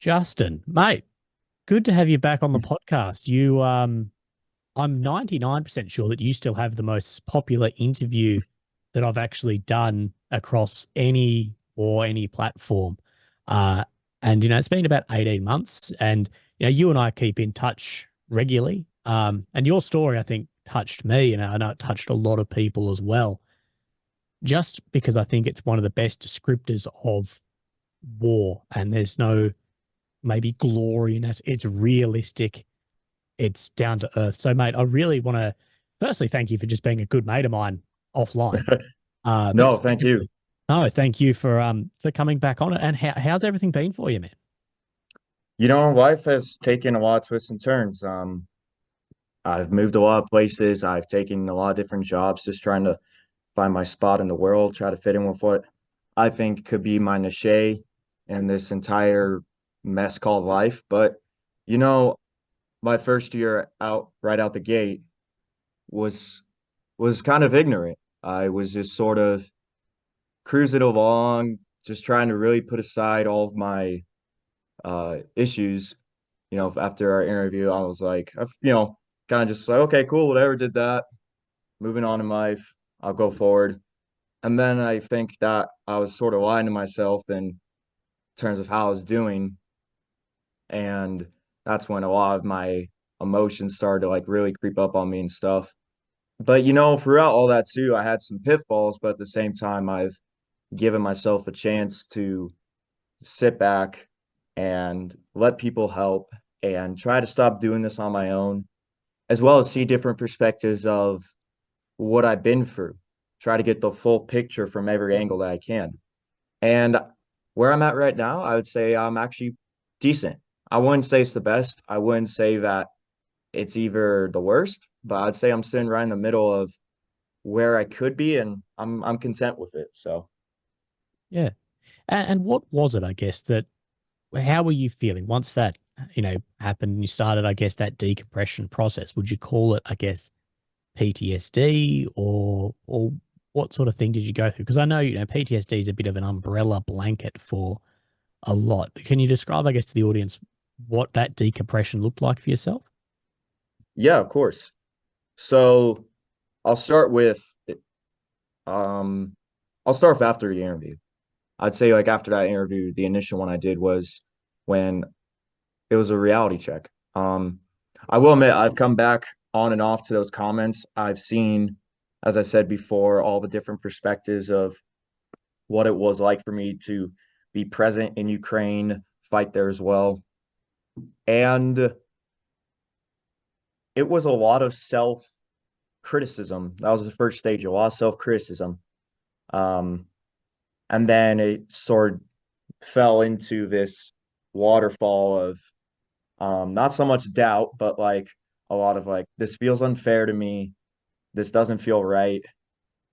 Justin, mate, good to have you back on the podcast. I'm 99% sure that you still have the most popular interview that I've actually done across any platform. Uh, and it's been about 18 months, and you and I keep in touch regularly. And your story, I think, touched me, and I know it touched a lot of people as well. Just because I think it's one of the best descriptors of war, and there's no maybe glory in it. It's realistic. It's down to earth. So, mate, I really want to firstly thank you for just being a good mate of mine offline. But No, thank you. secondly, no, thank you for coming back on it. And how's everything been for you, man? Life has taken a lot of twists and turns. I've moved a lot of places. I've taken a lot of different jobs, just trying to find my spot in the world, try to fit in with what I think could be my niche in this entire mess called life. But, you know, my first year out, right out the gate, was was kind of ignorant. I was just sort of cruising along, just trying to really put aside all of my issues. After our interview, I was like, kind of just like, okay, cool, whatever, did that. Moving on in life, I'll go forward. And then I think that I was sort of lying to myself in terms of how I was doing. And that's when a lot of my emotions started to like really creep up on me and stuff. But throughout all that too, I had some pitfalls, but at the same time, I've given myself a chance to sit back and let people help and try to stop doing this on my own, as well as see different perspectives of what I've been through, try to get the full picture from every angle that I can. And where I'm at right now, I would say I'm actually decent. I wouldn't say it's the best. I wouldn't say that it's either the worst, but I'd say I'm sitting right in the middle of where I could be, and I'm content with it. So Yeah. And what was it, I guess, that how were you feeling once that, happened and you started, I guess, that decompression process? Would you call it, I guess, PTSD or what sort of thing did you go through? Because I know, PTSD is a bit of an umbrella blanket for a lot. Can you describe, I guess, to the audience what that decompression looked like for yourself? yeah, of course. So I'll start with um I'll start with after the interview. I'd say like after that interview, the initial one I did was when it was a reality check. I will admit I've come back on and off to those comments. I've seen, as I said before, all the different perspectives of what it was like for me to be present in Ukraine, fight there as well. And it was a lot of self criticism. That was the first stage, a lot of self criticism. Um, and then it sort of fell into this waterfall of not so much doubt, but like a lot of like, this feels unfair to me. This doesn't feel right.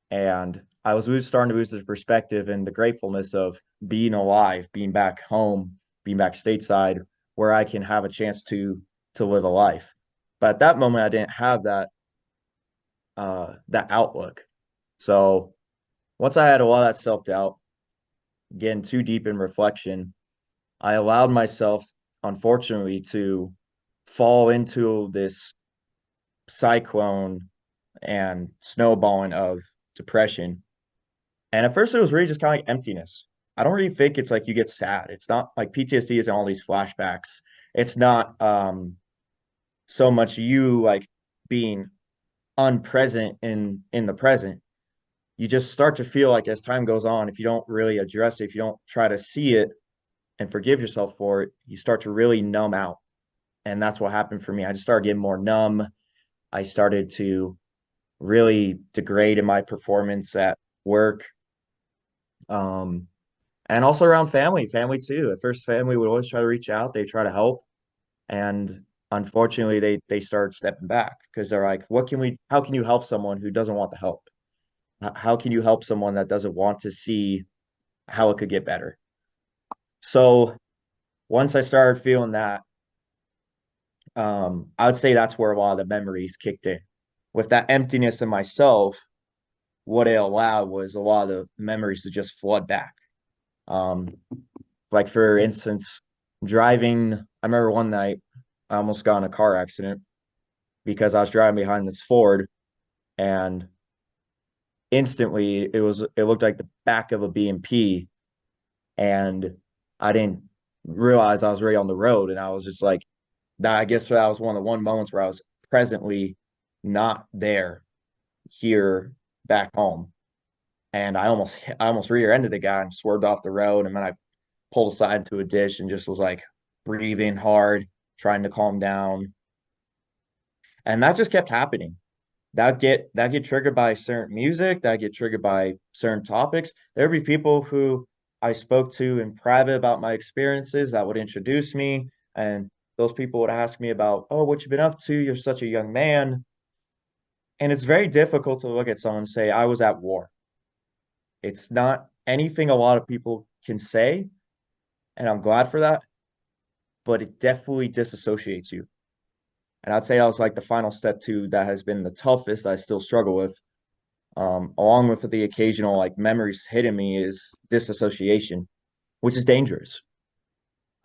And I was starting to lose the perspective and the gratefulness of being alive, being back home, being back stateside, where I can have a chance to live a life. But at that moment, I didn't have that outlook. So once I had a lot of that self doubt, getting too deep in reflection, I allowed myself, unfortunately, to fall into this cyclone and snowballing of depression. And at first, it was really just kind of like emptiness. I don't really think it's like you get sad. It's not like PTSD is all these flashbacks. It's not so much you like being unpresent in the present. You just start to feel like as time goes on, if you don't really address it, if you don't try to see it and forgive yourself for it, you start to really numb out. And that's what happened for me. I just started getting more numb. I started to really degrade in my performance at work. Um, and also around family too. At first, family would always try to reach out, they try to help. And unfortunately, they start stepping back because they're like, how can you help someone who doesn't want the help? How can you help someone that doesn't want to see how it could get better? So once I started feeling that, I would say that's where a lot of the memories kicked in. With that emptiness in myself, what it allowed was a lot of the memories to just flood back. Um, like for instance, driving. I remember one night I almost got in a car accident because I was driving behind this Ford, and instantly it looked like the back of a BMP, and I didn't realize I was already on the road, and I was just like, that. I guess that was one moments where I was presently not there here back home, and I almost rear-ended the guy and swerved off the road, and then I pulled aside into a ditch and just was like breathing hard, trying to calm down, and that just kept happening. That get triggered by certain music, that get triggered by certain topics. There'd be people who I spoke to in private about my experiences that would introduce me, and those people would ask me about, oh, what you been up to? You're such a young man. And it's very difficult to look at someone and say, I was at war. It's not anything a lot of people can say, and I'm glad for that, but it definitely disassociates you. And I'd say that was like the final step too that has been the toughest I still struggle with, along with the occasional like memories hitting me, is disassociation, which is dangerous.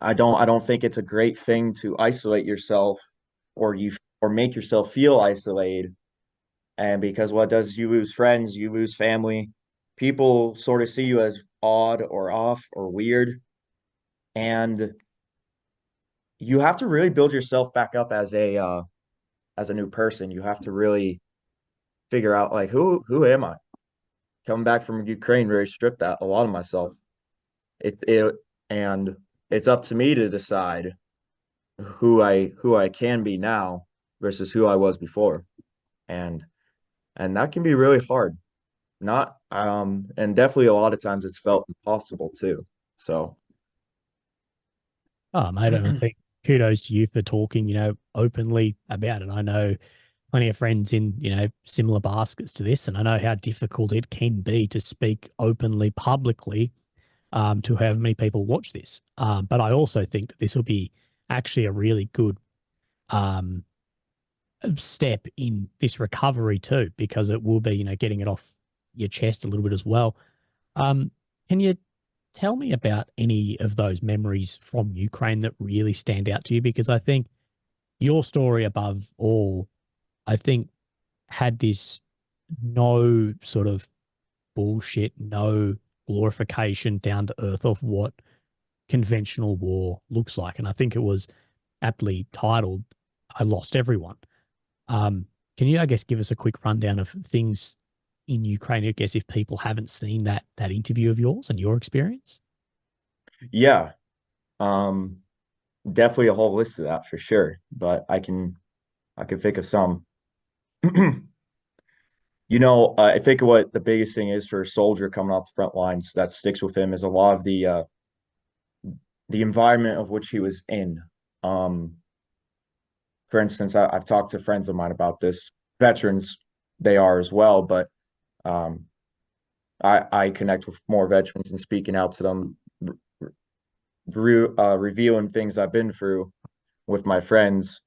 I don't think it's a great thing to isolate yourself, or make yourself feel isolated. And because what does, you lose friends, you lose family. People sort of see you as odd or off or weird. And you have to really build yourself back up as a new person. You have to really figure out like who am I? Coming back from Ukraine really stripped that a lot of myself. It and it's up to me to decide who I can be now versus who I was before. And that can be really hard. Not and definitely a lot of times it's felt impossible too. So Oh, mate, and I think kudos to you for talking, openly about it. I know plenty of friends in, similar baskets to this, and I know how difficult it can be to speak openly, publicly, to have many people watch this. But I also think that this will be actually a really good um, step in this recovery too, because it will be, getting it off your chest a little bit as well. Can you tell me about any of those memories from Ukraine that really stand out to you? Because I think your story above all, I think, had this no sort of bullshit, no glorification, down to earth of what conventional war looks like. And I think it was aptly titled, I Lost Everyone. Um, can you, I guess, give us a quick rundown of things in Ukraine? I guess if people haven't seen that interview of yours and your experience. yeah, um, definitely a whole list of that for sure. But I can think of some. I think what the biggest thing is for a soldier coming off the front lines that sticks with him is a lot of the environment of which he was in. Um, for instance, I've talked to friends of mine about this. Veterans, they are as well, but um, I connect with more veterans and speaking out to them, reviewing things I've been through with my friends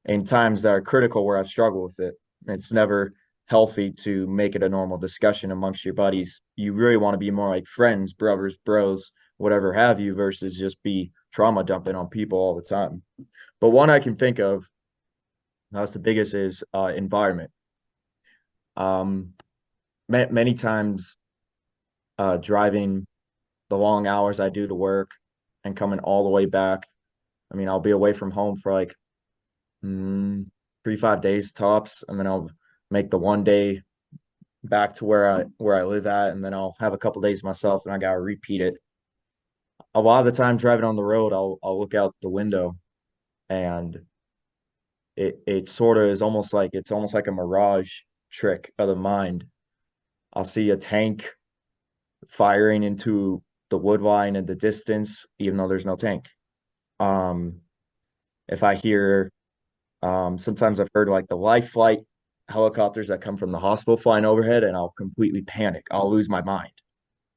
in times that are critical where I've struggled with it. It's never healthy to make it a normal discussion amongst your buddies. You really want to be more like friends, brothers, bros, whatever have you, versus just be trauma dumping on people all the time. But one I can think of, that's the biggest, is environment. Um, Many times, driving the long hours I do to work and coming all the way back. I mean, I'll be away from home for like 3, 5 days tops, and then I'll make the one day back to where I live at, and then I'll have a couple days myself, and I gotta repeat it. A lot of the time driving on the road, I'll look out the window, and it sort of is almost like it's almost like a mirage trick of the mind. I'll see a tank firing into the wood line in the distance, even though there's no tank. Um, if I hear sometimes I've heard like the life flight helicopters that come from the hospital flying overhead, and I'll completely panic. I'll lose my mind.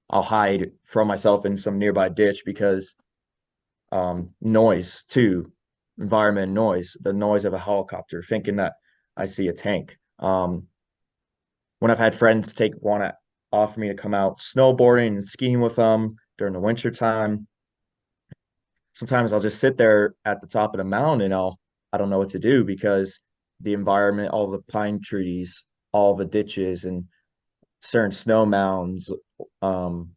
I'll hide from myself in some nearby ditch because noise too, environment noise, the noise of a helicopter, thinking that I see a tank. When I've had friends offer me to come out snowboarding and skiing with them during the winter time, sometimes I'll just sit there at the top of the mountain and I don't know what to do because the environment, all the pine trees, all the ditches and certain snow mounds um,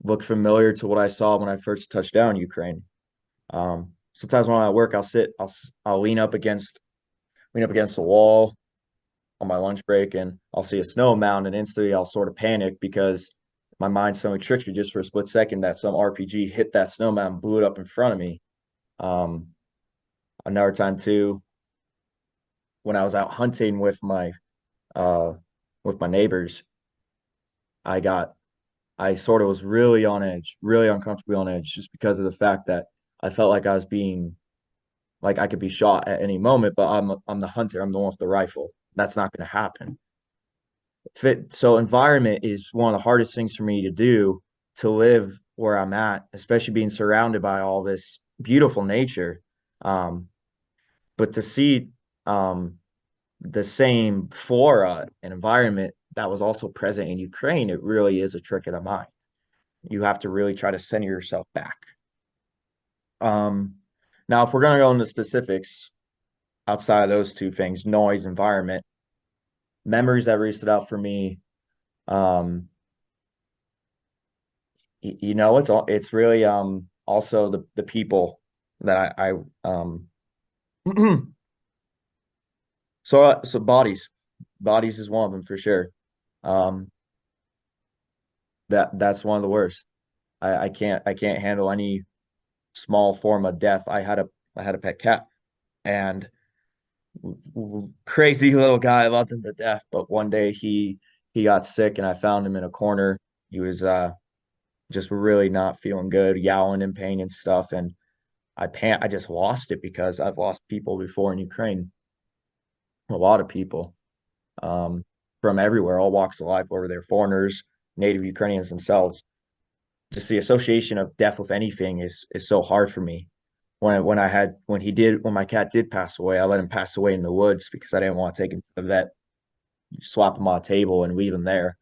look familiar to what I saw when I first touched down Ukraine. Sometimes when I'm at work, I'll lean up against the wall on my lunch break, and I'll see a snow mound, and instantly I'll sort of panic because my mind suddenly tricks me just for a split second that some RPG hit that snow mound and blew it up in front of me. Um, Another time too, when I was out hunting uh with my neighbors, I got I sort of was really on edge, really uncomfortably on edge, just because of the fact that I felt like I was being like I could be shot at any moment, but I'm the hunter, I'm the one with the rifle. That's not going to happen. So environment is one of the hardest things for me to do to live where I'm at, especially being surrounded by all this beautiful nature. Um, but to see um, the same flora and environment that was also present in Ukraine, it really is a trick of the mind. You have to really try to center yourself back. Um, Now, if we're going to go into specifics outside of those two things, noise, environment, memories that really stood out for me, um, it's really also the people that I so bodies is one of them for sure. Um, that's one of the worst. I can't handle any small form of death. I had a pet cat and crazy little guy. I loved him to death, but one day he got sick and I found him in a corner. He was just really not feeling good, yowling in pain and stuff. And I just lost it because I've lost people before in Ukraine, a lot of people um, from everywhere, all walks of life, whether they're foreigners, native Ukrainians themselves. Just the association of death with anything is so hard for me. When my cat did pass away, I let him pass away in the woods because I didn't want to take him to the vet, swap him on a table and leave him there.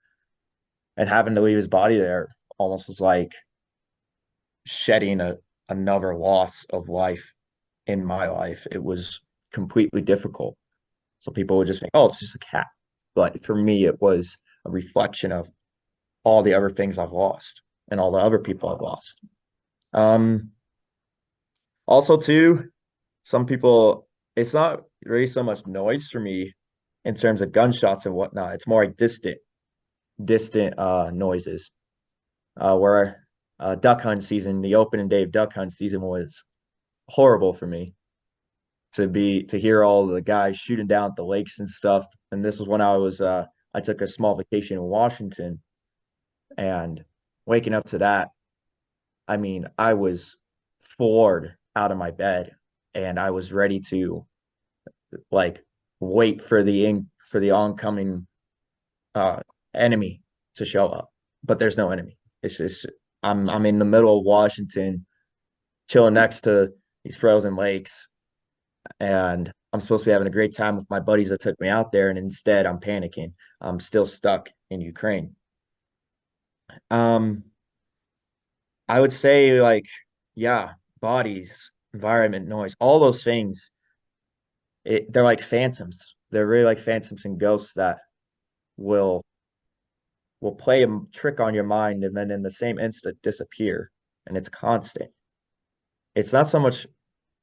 And having to leave his body there almost was like shedding another loss of life in my life. It was completely difficult. So people would just think, oh, it's just a cat. But for me, it was a reflection of all the other things I've lost and all the other people I've lost. Um, Also, too, some people, it's not really so much noise for me in terms of gunshots and whatnot. It's more like distant noises. Where duck hunt season, the opening day of duck hunt season was horrible for me to hear all the guys shooting down at the lakes and stuff. And this was when I took a small vacation in Washington and waking up to that, I mean, I was floored out of my bed and I was ready to like wait for the oncoming uh enemy to show up. But there's no enemy. It's just I'm in the middle of Washington, chilling next to these frozen lakes, and I'm supposed to be having a great time with my buddies that took me out there, and instead I'm panicking. I'm still stuck in Ukraine. Um, I would say like, yeah, bodies, environment, noise, all those things, they're like phantoms. They're really like phantoms and ghosts that will will play a trick on your mind and then in the same instant disappear. And it's constant. It's not so much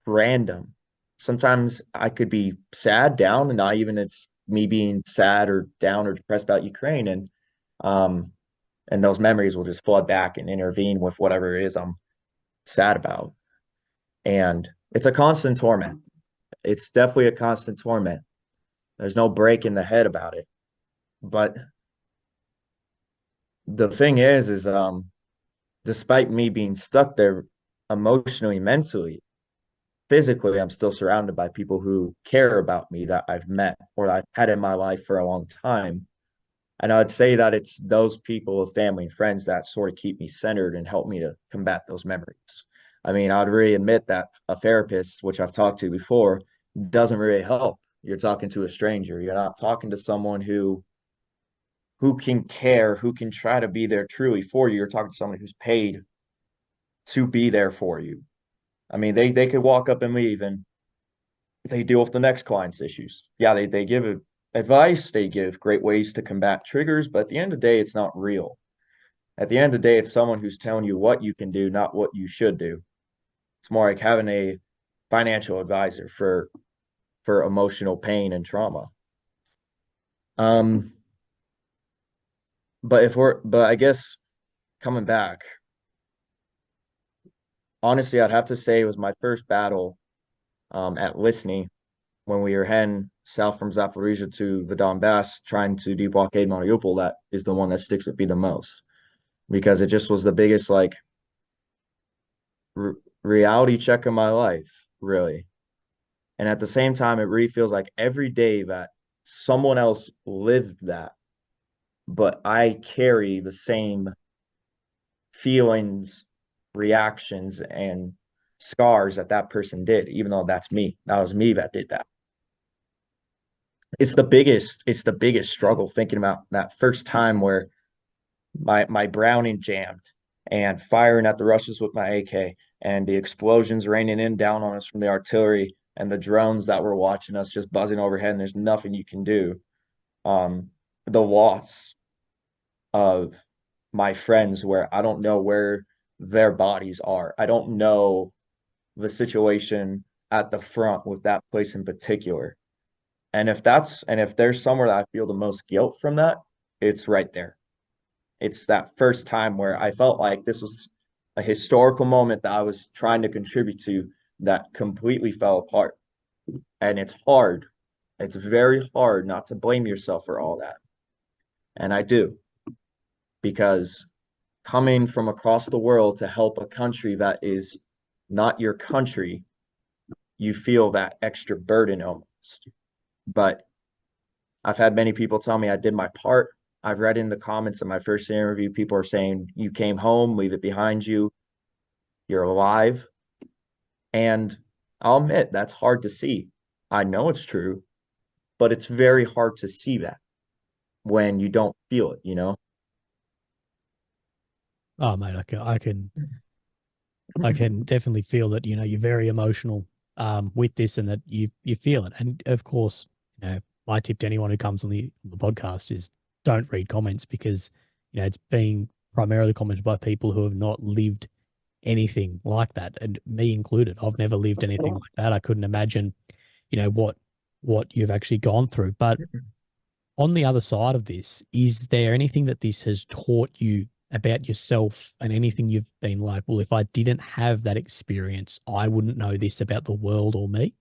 random. Sometimes I could be sad, down, and not even it's me being sad or down or depressed about Ukraine. Um and those memories will just flood back and intervene with whatever it is I'm sad about. And it's a constant torment. It's definitely a constant torment. There's no break in the head about it. But the thing is despite me being stuck there emotionally, mentally, physically, I'm still surrounded by people who care about me that I've met or I've had in my life for a long time. And I would say that it's those people, family and friends that sort of keep me centered and help me to combat those memories. I mean, I'd really admit that a therapist, which I've talked to before, doesn't really help. You're talking to a stranger. You're not talking to someone who can care, who can try to be there truly for you. You're talking to someone who's paid to be there for you. I mean, they could walk up and leave and they deal with the next client's issues. Yeah, they give advice, they give great ways to combat triggers, but at the end of the day, it's not real. At the end of the day, it's someone who's telling you what you can do, not what you should do. It's more like having a financial advisor for emotional pain and trauma. Um, but I guess coming back, honestly, I'd have to say it was my first battle at Lisny when we were heading south from Zaporizhia to the Donbass, trying to deblockade Mariupol. That is the one that sticks with me the most because it just was the biggest like reality check of my life, really. And at the same time, it really feels like every day that someone else lived that, but I carry the same feelings, reactions, and scars that that person did, even though that's me. That was me that did that. It's the biggest struggle thinking about that first time where my Browning jammed and firing at the Russians with my AK and the explosions raining in down on us from the artillery and the drones that were watching us just buzzing overhead and there's nothing you can do. Um, the loss of my friends where I don't know where their bodies are. I don't know the situation at the front with that place in particular. And if there's somewhere that I feel the most guilt from that, it's right there. It's that first time where I felt like this was a historical moment that I was trying to contribute to that completely fell apart. And it's hard. It's very hard not to blame yourself for all that. And I do, because coming from across the world to help a country that is not your country, you feel that extra burden almost. But I've had many people tell me I did my part. I've read in the comments of my first interview, people are saying, you came home, leave it behind you, you're alive. And I'll admit that's hard to see. I know it's true, but it's very hard to see that when you don't feel it, you know? Oh, mate, I can definitely feel that, you're very emotional with this and that you feel it. And of course, my tip to anyone who comes on the podcast is don't read comments because, it's being primarily commented by people who have not lived anything like that. And me included. I've never lived anything like that. I couldn't imagine, what you've actually gone through. But on the other side of this, is there anything that this has taught you about yourself and anything you've been like, well, if I didn't have that experience, I wouldn't know this about the world or me?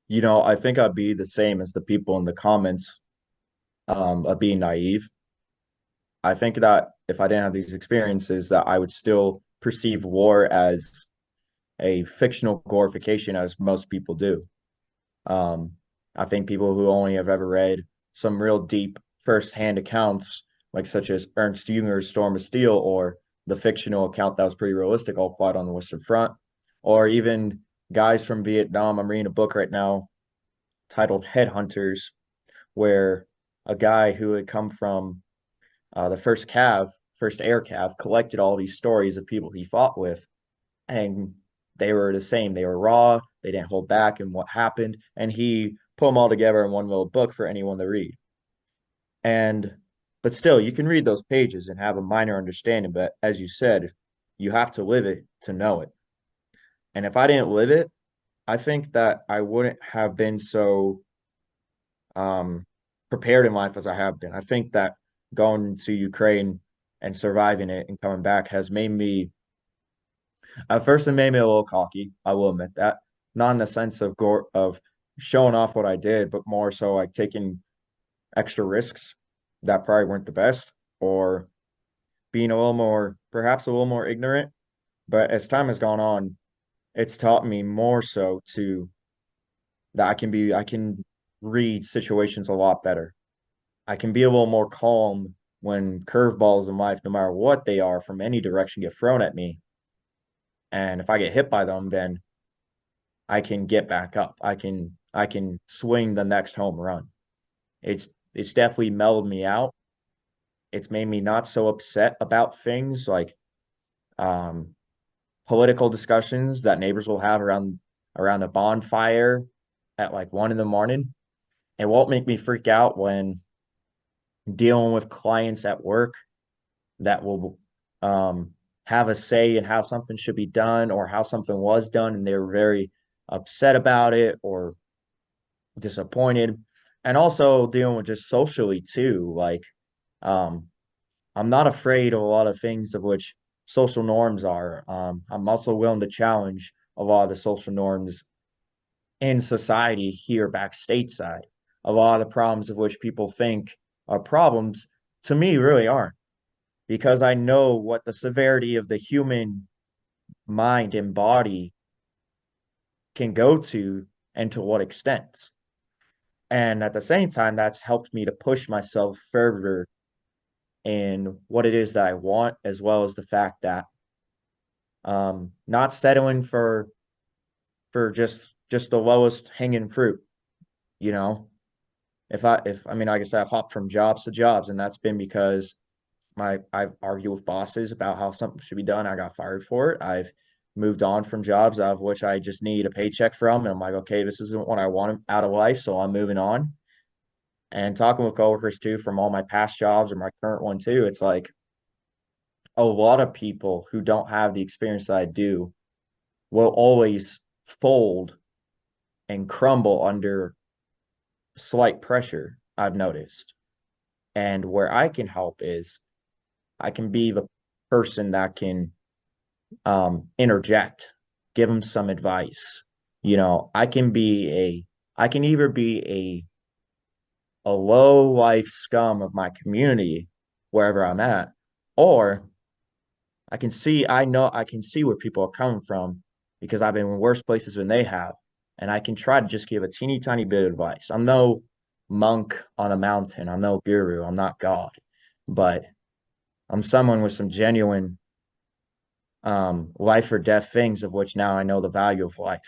You know, I think I'd be the same as the people in the comments of being naive. I think that if I didn't have these experiences, that I would still perceive war as a fictional glorification, as most people do. Um, I think people who only have ever read some real deep first-hand accounts, like such as Ernst Jünger's Storm of Steel, or the fictional account that was pretty realistic, All Quiet on the Western Front, or even guys from Vietnam. I'm reading a book right now titled Headhunters, where a guy who had come from the first air cav, collected all these stories of people he fought with, and they were the same. They were raw. They didn't hold back in what happened, and he put them all together in one little book for anyone to read. And but still, you can read those pages and have a minor understanding. But as you said, you have to live it to know it. And if I didn't live it, I think that I wouldn't have been so um, prepared in life as I have been. I think that going to Ukraine and surviving it and coming back has made me, at first, it made me a little cocky. I will admit that. Not in the sense of showing off what I did, but more so like taking extra risks that probably weren't the best, or being a little more, perhaps a little more ignorant. But as time has gone on, it's taught me more so to that I can read situations a lot better. I can be a little more calm when curveballs in life, no matter what they are, from any direction get thrown at me. And if I get hit by them, then I can get back up. I can swing the next home run. It's definitely mellowed me out. It's made me not so upset about things like um political discussions that neighbors will have around a bonfire at like 1 in the morning. It won't make me freak out when dealing with clients at work that will um, have a say in how something should be done or how something was done, and they're very upset about it or disappointed. And also dealing with just socially too. Like, um, I'm not afraid of a lot of things of which social norms are. I'm also willing to challenge a lot of the social norms in society here back stateside. A lot of the problems of which people think are problems to me really aren't, because I know what the severity of the human mind and body can go to and to what extent. And at the same time, that's helped me to push myself further in what it is that I want, as well as the fact that not settling for just the lowest hanging fruit, you know. If I mean, like I said, I've hopped from jobs to jobs, and that's been because I've argued with bosses about how something should be done. I got fired for it. I've moved on from jobs out of which I just need a paycheck from, and I'm like, okay, this isn't what I want out of life, so I'm moving on. And talking with coworkers too from all my past jobs or my current one too, it's like a lot of people who don't have the experience that I do will always fold and crumble under slight pressure, I've noticed. And where I can help is I can be the person that can interject, give them some advice. You know, I can either be a low life scum of my community wherever I'm at, or I can see where people are coming from because I've been in worse places than they have. And I can try to just give a teeny tiny bit of advice. I'm no monk on a mountain. I'm no guru. I'm not God. But I'm someone with some genuine life or death things of which now I know the value of life.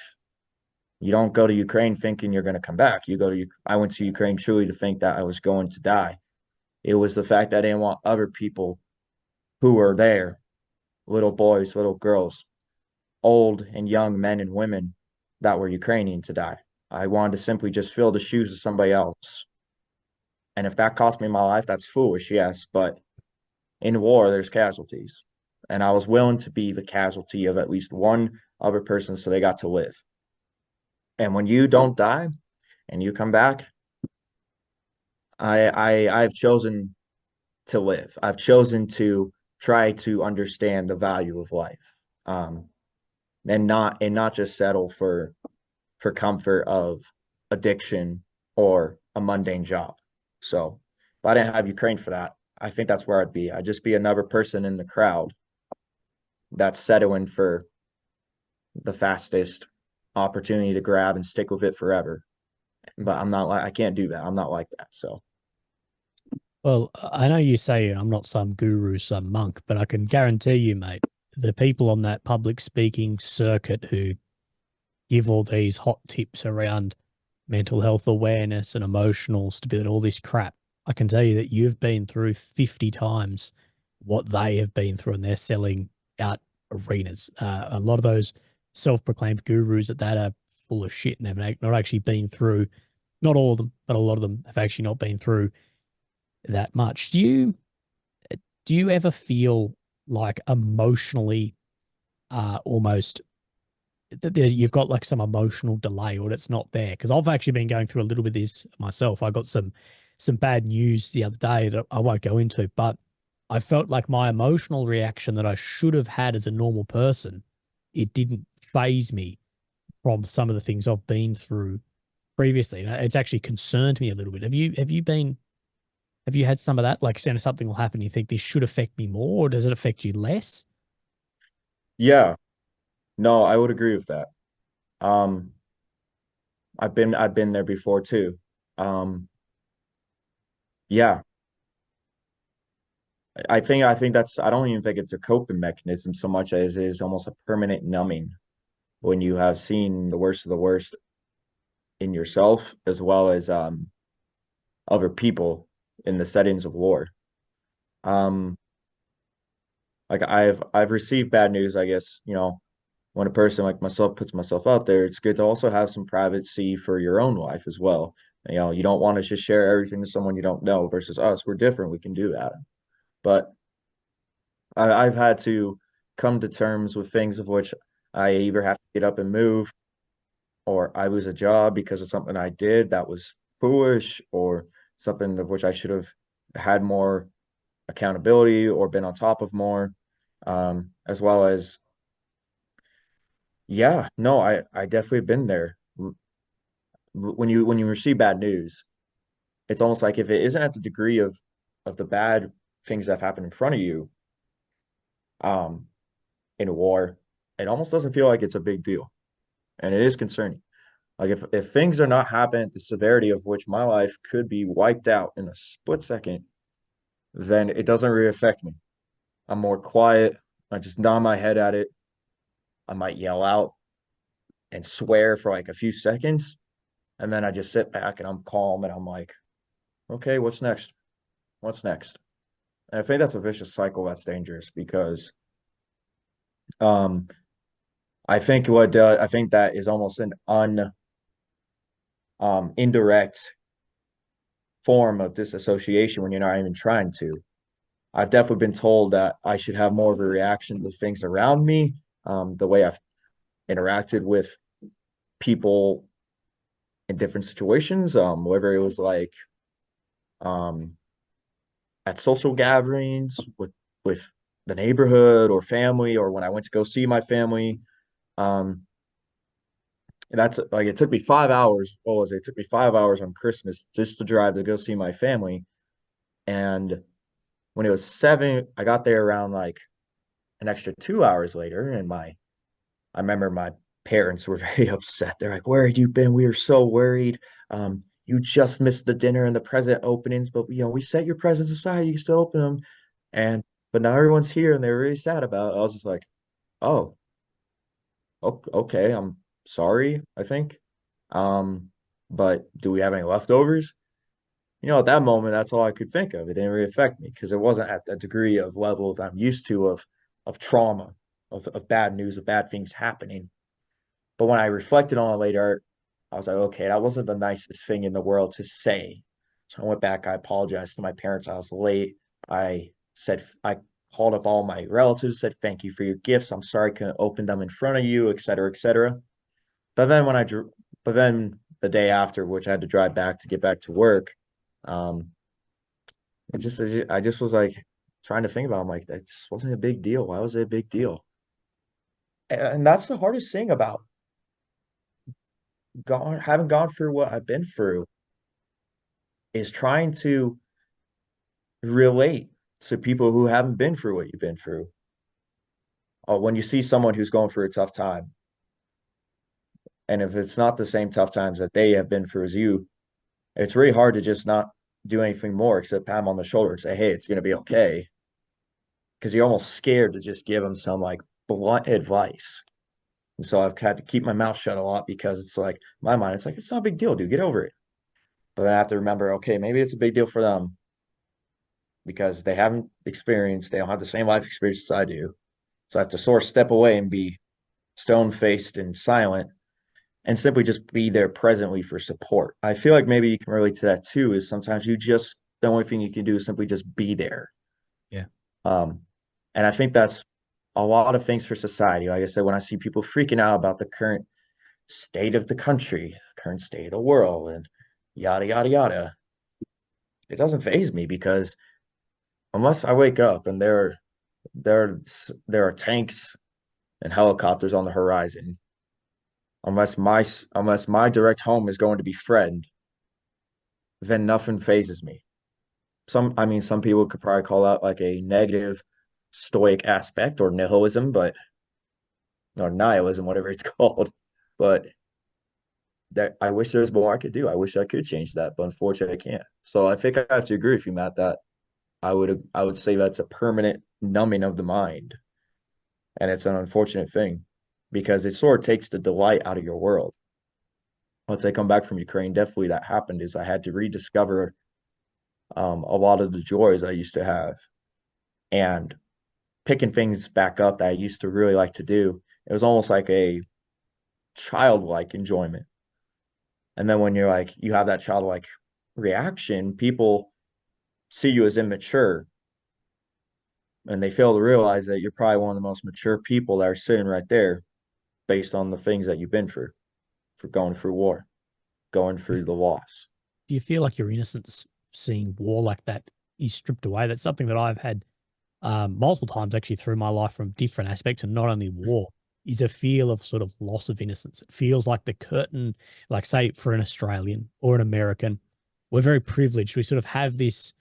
You don't go to Ukraine thinking you're going to come back. I went to Ukraine truly to think that I was going to die. It was the fact that I didn't want other people who were there, little boys, little girls, old and young men and women that were Ukrainian to die. I wanted to simply just fill the shoes of somebody else. And if that cost me my life, that's foolish, yes, but in war, there's casualties. And I was willing to be the casualty of at least one other person so they got to live. And when you don't die and you come back, I've chosen to live. I've chosen to try to understand the value of life. And not just settle for comfort of addiction or a mundane job. So if I didn't have Ukraine for that, I think that's where I'd be. I'd just be another person in the crowd that's settling for the fastest opportunity to grab and stick with it forever. But I can't do that. I'm not like that. So Well, I know you say I'm not some guru, some monk, but I can guarantee you, mate, the people on that public speaking circuit who give all these hot tips around mental health awareness and emotional stability, all this crap, I can tell you that you've been through 50 times what they have been through, and they're selling out arenas. A lot of those self-proclaimed gurus at that are full of shit and have not actually been through, not all of them, but a lot of them have actually not been through that much. Do you ever feel like emotionally almost that you've got like some emotional delay or it's not there? Because I've actually been going through a little bit of this myself. I got some bad news the other day that I won't go into, but I felt like my emotional reaction that I should have had as a normal person, it didn't phase me from some of the things I've been through previously. And it's actually concerned me a little bit. Have you had some of that? Like, saying something will happen, you think this should affect me more, or does it affect you less? yeah, no, I would agree with that. Um, I've been there before too. Um, yeah, I think that's I don't even think it's a coping mechanism so much as it is almost a permanent numbing when you have seen the worst of the worst in yourself as well as other people in the settings of war. Um, like I've received bad news, I guess, you know, when a person like myself puts myself out there, it's good to also have some privacy for your own life as well. You know, you don't want to just share everything to someone you don't know versus us. We're different. We can do that. But I've had to come to terms with things of which I either have to get up and move, or I lose a job because of something I did that was foolish, or something of which I should have had more accountability or been on top of more, as well as, yeah, no, I definitely been there. When you receive bad news, it's almost like if it isn't at the degree of the bad things that have happened in front of you, um, in a war, it almost doesn't feel like it's a big deal, and it is concerning. Like if things are not happening at the severity of which my life could be wiped out in a split second, then it doesn't really affect me. I'm more quiet. I just nod my head at it. I might yell out and swear for like a few seconds, and then I just sit back and I'm calm and I'm like, okay, what's next? What's next? And I think that's a vicious cycle that's dangerous because um I think that is almost an un indirect form of disassociation when you're not even trying to. I've definitely been told that I should have more of a reaction to things around me, the way I've interacted with people in different situations, whether it was like um, at social gatherings with the neighborhood or family, or when I went to go see my family. Um, and that's like it took me 5 hours. What was it? It took me 5 hours on Christmas just to drive to go see my family. And when it was seven, I got there around like an extra 2 hours later, and my I remember my parents were very upset. They're like, "Where have you been? We were so worried. You just missed the dinner and the present openings, but we set your presents aside. You can still open them." And but now everyone's here, and they're really sad about it. I was just like, "Oh, okay. I'm sorry, I think. Um, but do we have any leftovers?" At that moment, that's all I could think of. It didn't really affect me because it wasn't at the degree of level that I'm used to of trauma, of bad news, of bad things happening. But when I reflected on it later, I was like, okay, that wasn't the nicest thing in the world to say. So I went back, I apologized to my parents. I was late. I called up all my relatives, said thank you for your gifts. I'm sorry I couldn't open them in front of you, et cetera, et cetera. But then when I drew, but then the day after, which I had to drive back to get back to work, um, I just was like trying to think about it. I'm like, that just wasn't a big deal. Why was it a big deal? And that's the hardest thing about having gone through what I've been through, is trying to relate to people who haven't been through what you've been through. When you see someone who's going through a tough time, and if it's not the same tough times that they have been through as you, it's really hard to just not do anything more except pat them on the shoulder and say, "Hey, it's going to be okay." Because you're almost scared to just give them some like blunt advice. And so I've had to keep my mouth shut a lot because it's like my mind, it's like it's not a big deal, dude. Get over it. But then I have to remember, okay, maybe it's a big deal for them because they don't have the same life experience as I do. So I have to sort of step away and be stone faced and silent and simply just be there presently for support. I feel like maybe you can relate to that too, is sometimes the only thing you can do is simply just be there. Yeah. Um, and I think that's a lot of things for society. Like I said, when I see people freaking out about the current state of the country, current state of the world, and yada, yada, yada, it doesn't faze me because unless I wake up and there there are tanks and helicopters on the horizon, unless my direct home is going to be threatened, then nothing phases me. I mean, some people could probably call that like a negative stoic aspect or nihilism, but or nihilism, whatever it's called. But that I wish there was more I could do. I wish I could change that, but unfortunately I can't. So I think I have to agree with you, Matt, that I would say that's a permanent numbing of the mind. And it's an unfortunate thing because it sort of takes the delight out of your world. Once I come back from Ukraine, definitely that happened is I had to rediscover a lot of the joys I used to have and picking things back up that I used to really like to do. It was almost like a childlike enjoyment. And then when you're like, you have that childlike reaction, people see you as immature and they fail to realize that you're probably one of the most mature people that are sitting right there based on the things that you've been through for going through war, going through the loss. Do you feel like your innocence seeing war like that is stripped away? That's something that I've had multiple times actually through my life from different aspects, and not only war, is a feel of sort of loss of innocence. It feels like the curtain, like say for an Australian or an American, we're very privileged. We sort of have this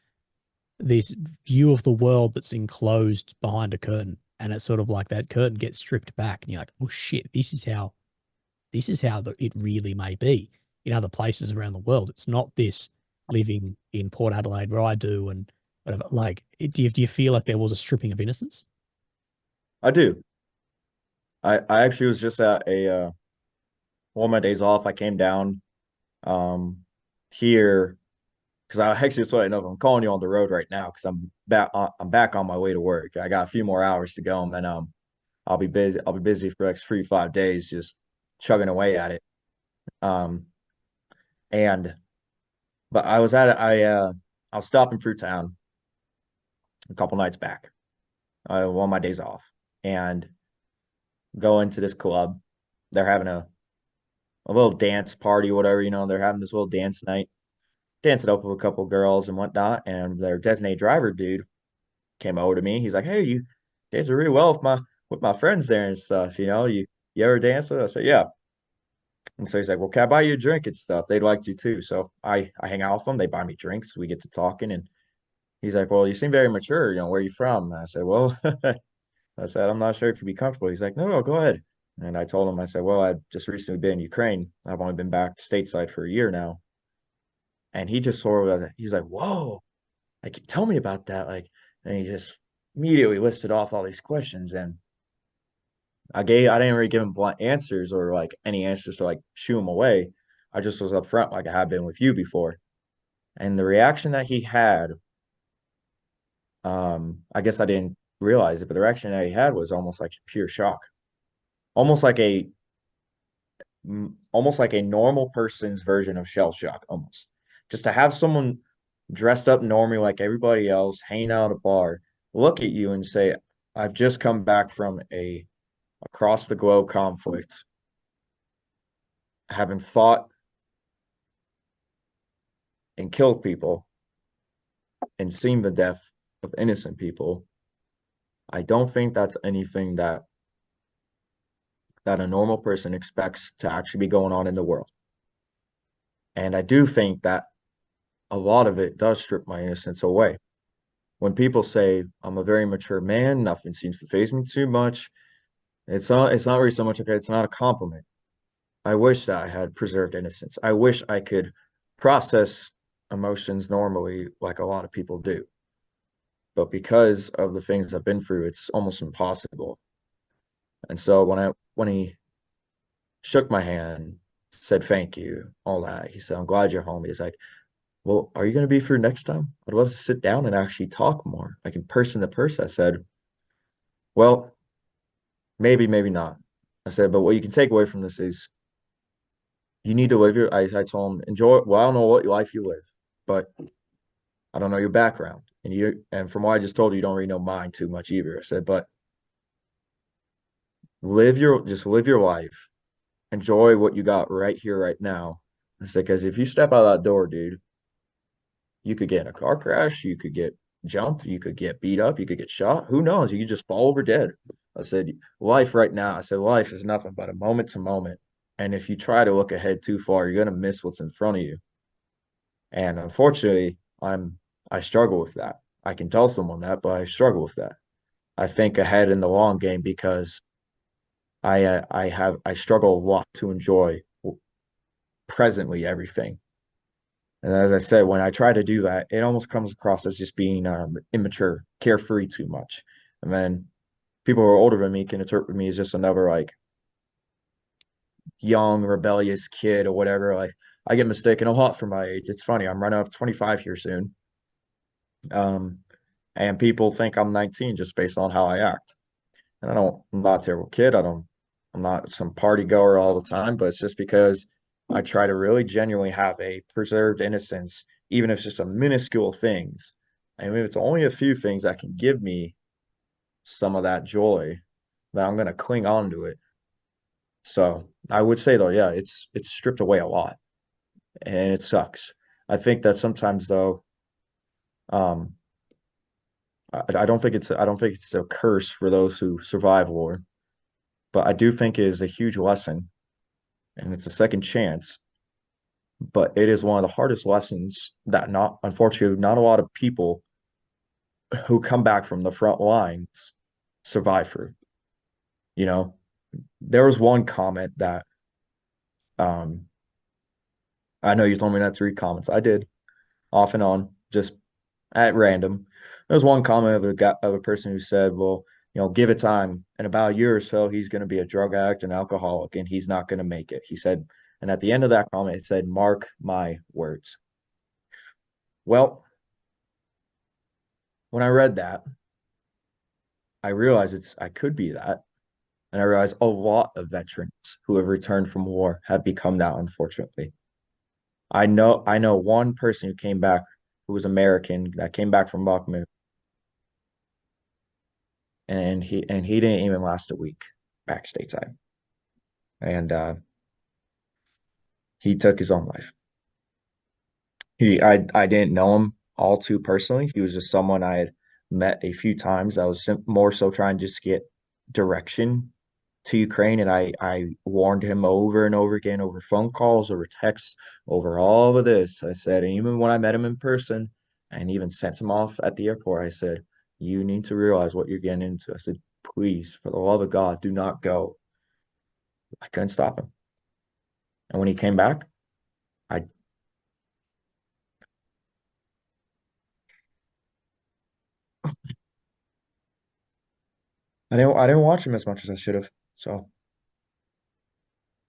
view of the world that's enclosed behind a curtain, and it's sort of like that curtain gets stripped back, and you're like, oh shit, it really may be in other places around the world. It's not this living in Port Adelaide where I do and whatever. Like, do you feel like there was a stripping of innocence? I do. I actually was just at a one of my days off. I came down um here because I actually was letting up. I'm calling you on the road right now because I'm back on my way to work. I got a few more hours to go, and then I'll be busy. I'll be busy for the next 3 to 5 days, just chugging away at it. Um, and but I was stopping through town a couple nights back, one of my days off, and go into this club. They're having a little dance party, whatever, they're having this little dance night, dancing up with a couple girls and whatnot. And their designated driver dude came over to me. He's like, "Hey, you dance really well with my friends there and stuff. You ever dance with?" I said, "Yeah." And so he's like, "Well, can I buy you a drink and stuff? They'd like you too." So I hang out with them. They buy me drinks. We get to talking, and he's like, "Well, you seem very mature. Where are you from?" And I said, "Well," I said, "I'm not sure if you'd be comfortable." He's like, "No, go ahead." And I told him, I said, "Well, I've just recently been in Ukraine. I've only been back stateside for a year now." And he just sort of, he's like, "Whoa, like, tell me about that." Like, and he just immediately listed off all these questions. And I didn't really give him blunt answers or like any answers to like shoo him away. I just was upfront like I have been with you before. And the reaction that he had, I guess I didn't realize it, but the reaction that he had was almost like pure shock, almost like a almost like a normal person's version of shell shock, almost. Just to have someone dressed up normally like everybody else, hanging out at a bar, look at you and say, "I've just come back from a across the globe conflict, having fought and killed people and seen the death of innocent people." I don't think that's anything that a normal person expects to actually be going on in the world. And I do think that a lot of it does strip my innocence away. When people say I'm a very mature man, nothing seems to faze me too much, it's not really so much, okay, it's not a compliment. I wish that I had preserved innocence. I wish I could process emotions normally like a lot of people do. But because of the things I've been through, it's almost impossible. And so when he shook my hand, said thank you, all that, he said, "I'm glad you're home." He's like, "Well, are you going to be through next time? I'd love to sit down and actually talk more, like in person to person." I said, "Well, maybe, maybe not." I said, "But what you can take away from this is you need to live I told him, enjoy, well, I don't know what life you live, but I don't know your background. And from what I just told you, you don't really know mine too much either." I said, "But just live your life. Enjoy what you got right here, right now." I said, "Because if you step out of that door, dude, you could get in a car crash, you could get jumped, you could get beat up, you could get shot. Who knows? You could just fall over dead." I said, "Life right now," I said, "life is nothing but a moment to moment. And if you try to look ahead too far, you're going to miss what's in front of you." And unfortunately, I struggle with that. I can tell someone that, but I struggle with that. I think ahead in the long game because I struggle a lot to enjoy presently everything. And as I said, when I try to do that, it almost comes across as just being immature, carefree too much. And then people who are older than me can interpret me as just another like young, rebellious kid or whatever. Like I get mistaken a lot for my age. It's funny. I'm running up 25 here soon. Um, and people think I'm 19 just based on how I act. And I'm not a terrible kid. I don't I'm not some party goer all the time, but it's just because I try to really genuinely have a preserved innocence, even if it's just a minuscule things. I mean, if it's only a few things that can give me some of that joy, that I'm gonna cling on to it. So I would say though, yeah, it's stripped away a lot, and it sucks. I think that sometimes though, um, I don't think it's a curse for those who survive war, but I do think it is a huge lesson, and it's a second chance. But it is one of the hardest lessons that not unfortunately not a lot of people who come back from the front lines survive through. You know, there was one comment that um I know you told me not to read comments. I did off and on, just at random. There was one comment of a person who said, "Well, give it time. In about a year or so, he's going to be a drug addict and alcoholic, and he's not going to make it." He said, and at the end of that comment, it said, "Mark my words." Well, when I read that, I realized I could be that, and I realized a lot of veterans who have returned from war have become that, unfortunately. I know one person who came back who was American that came back from Bakhmut, and he didn't even last a week back stateside, and he took his own life. I didn't know him all too personally. He was just someone I had met a few times. I was more so trying to just get direction to Ukraine, and I warned him over and over again over phone calls, over texts, over all of this. I said, and even when I met him in person, and even sent him off at the airport, I said, "You need to realize what you're getting into." I said, "Please, for the love of God, do not go." I couldn't stop him, and when he came back, I I didn't watch him as much as I should have. So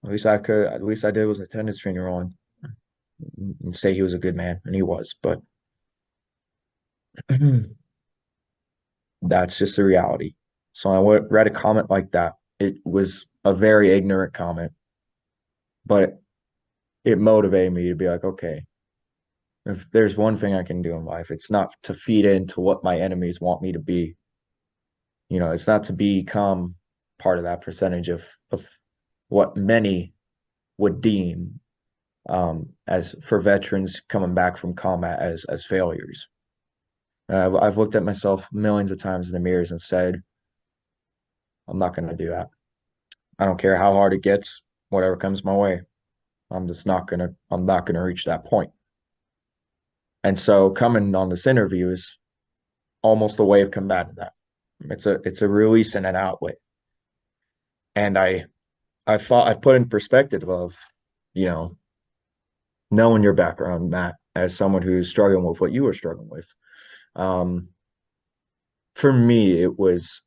at least I did was attendance trainer on and say he was a good man, and he was. But that's just the reality. So read a comment like that. It was a very ignorant comment, but it motivated me to be like, okay, if there's one thing I can do in life, it's not to feed into what my enemies want me to be. It's not to become part of that percentage of what many would deem as for veterans coming back from combat as failures. I've looked at myself millions of times in the mirrors and said, I'm not going to do that. I don't care how hard it gets, whatever comes my way. I'm not gonna reach that point. And so coming on this interview is almost a way of combating that. It's a release and an outlet. And I've put in perspective of, you know, knowing your background, Matt, as someone who's struggling with what you were struggling with. Um, for me, it was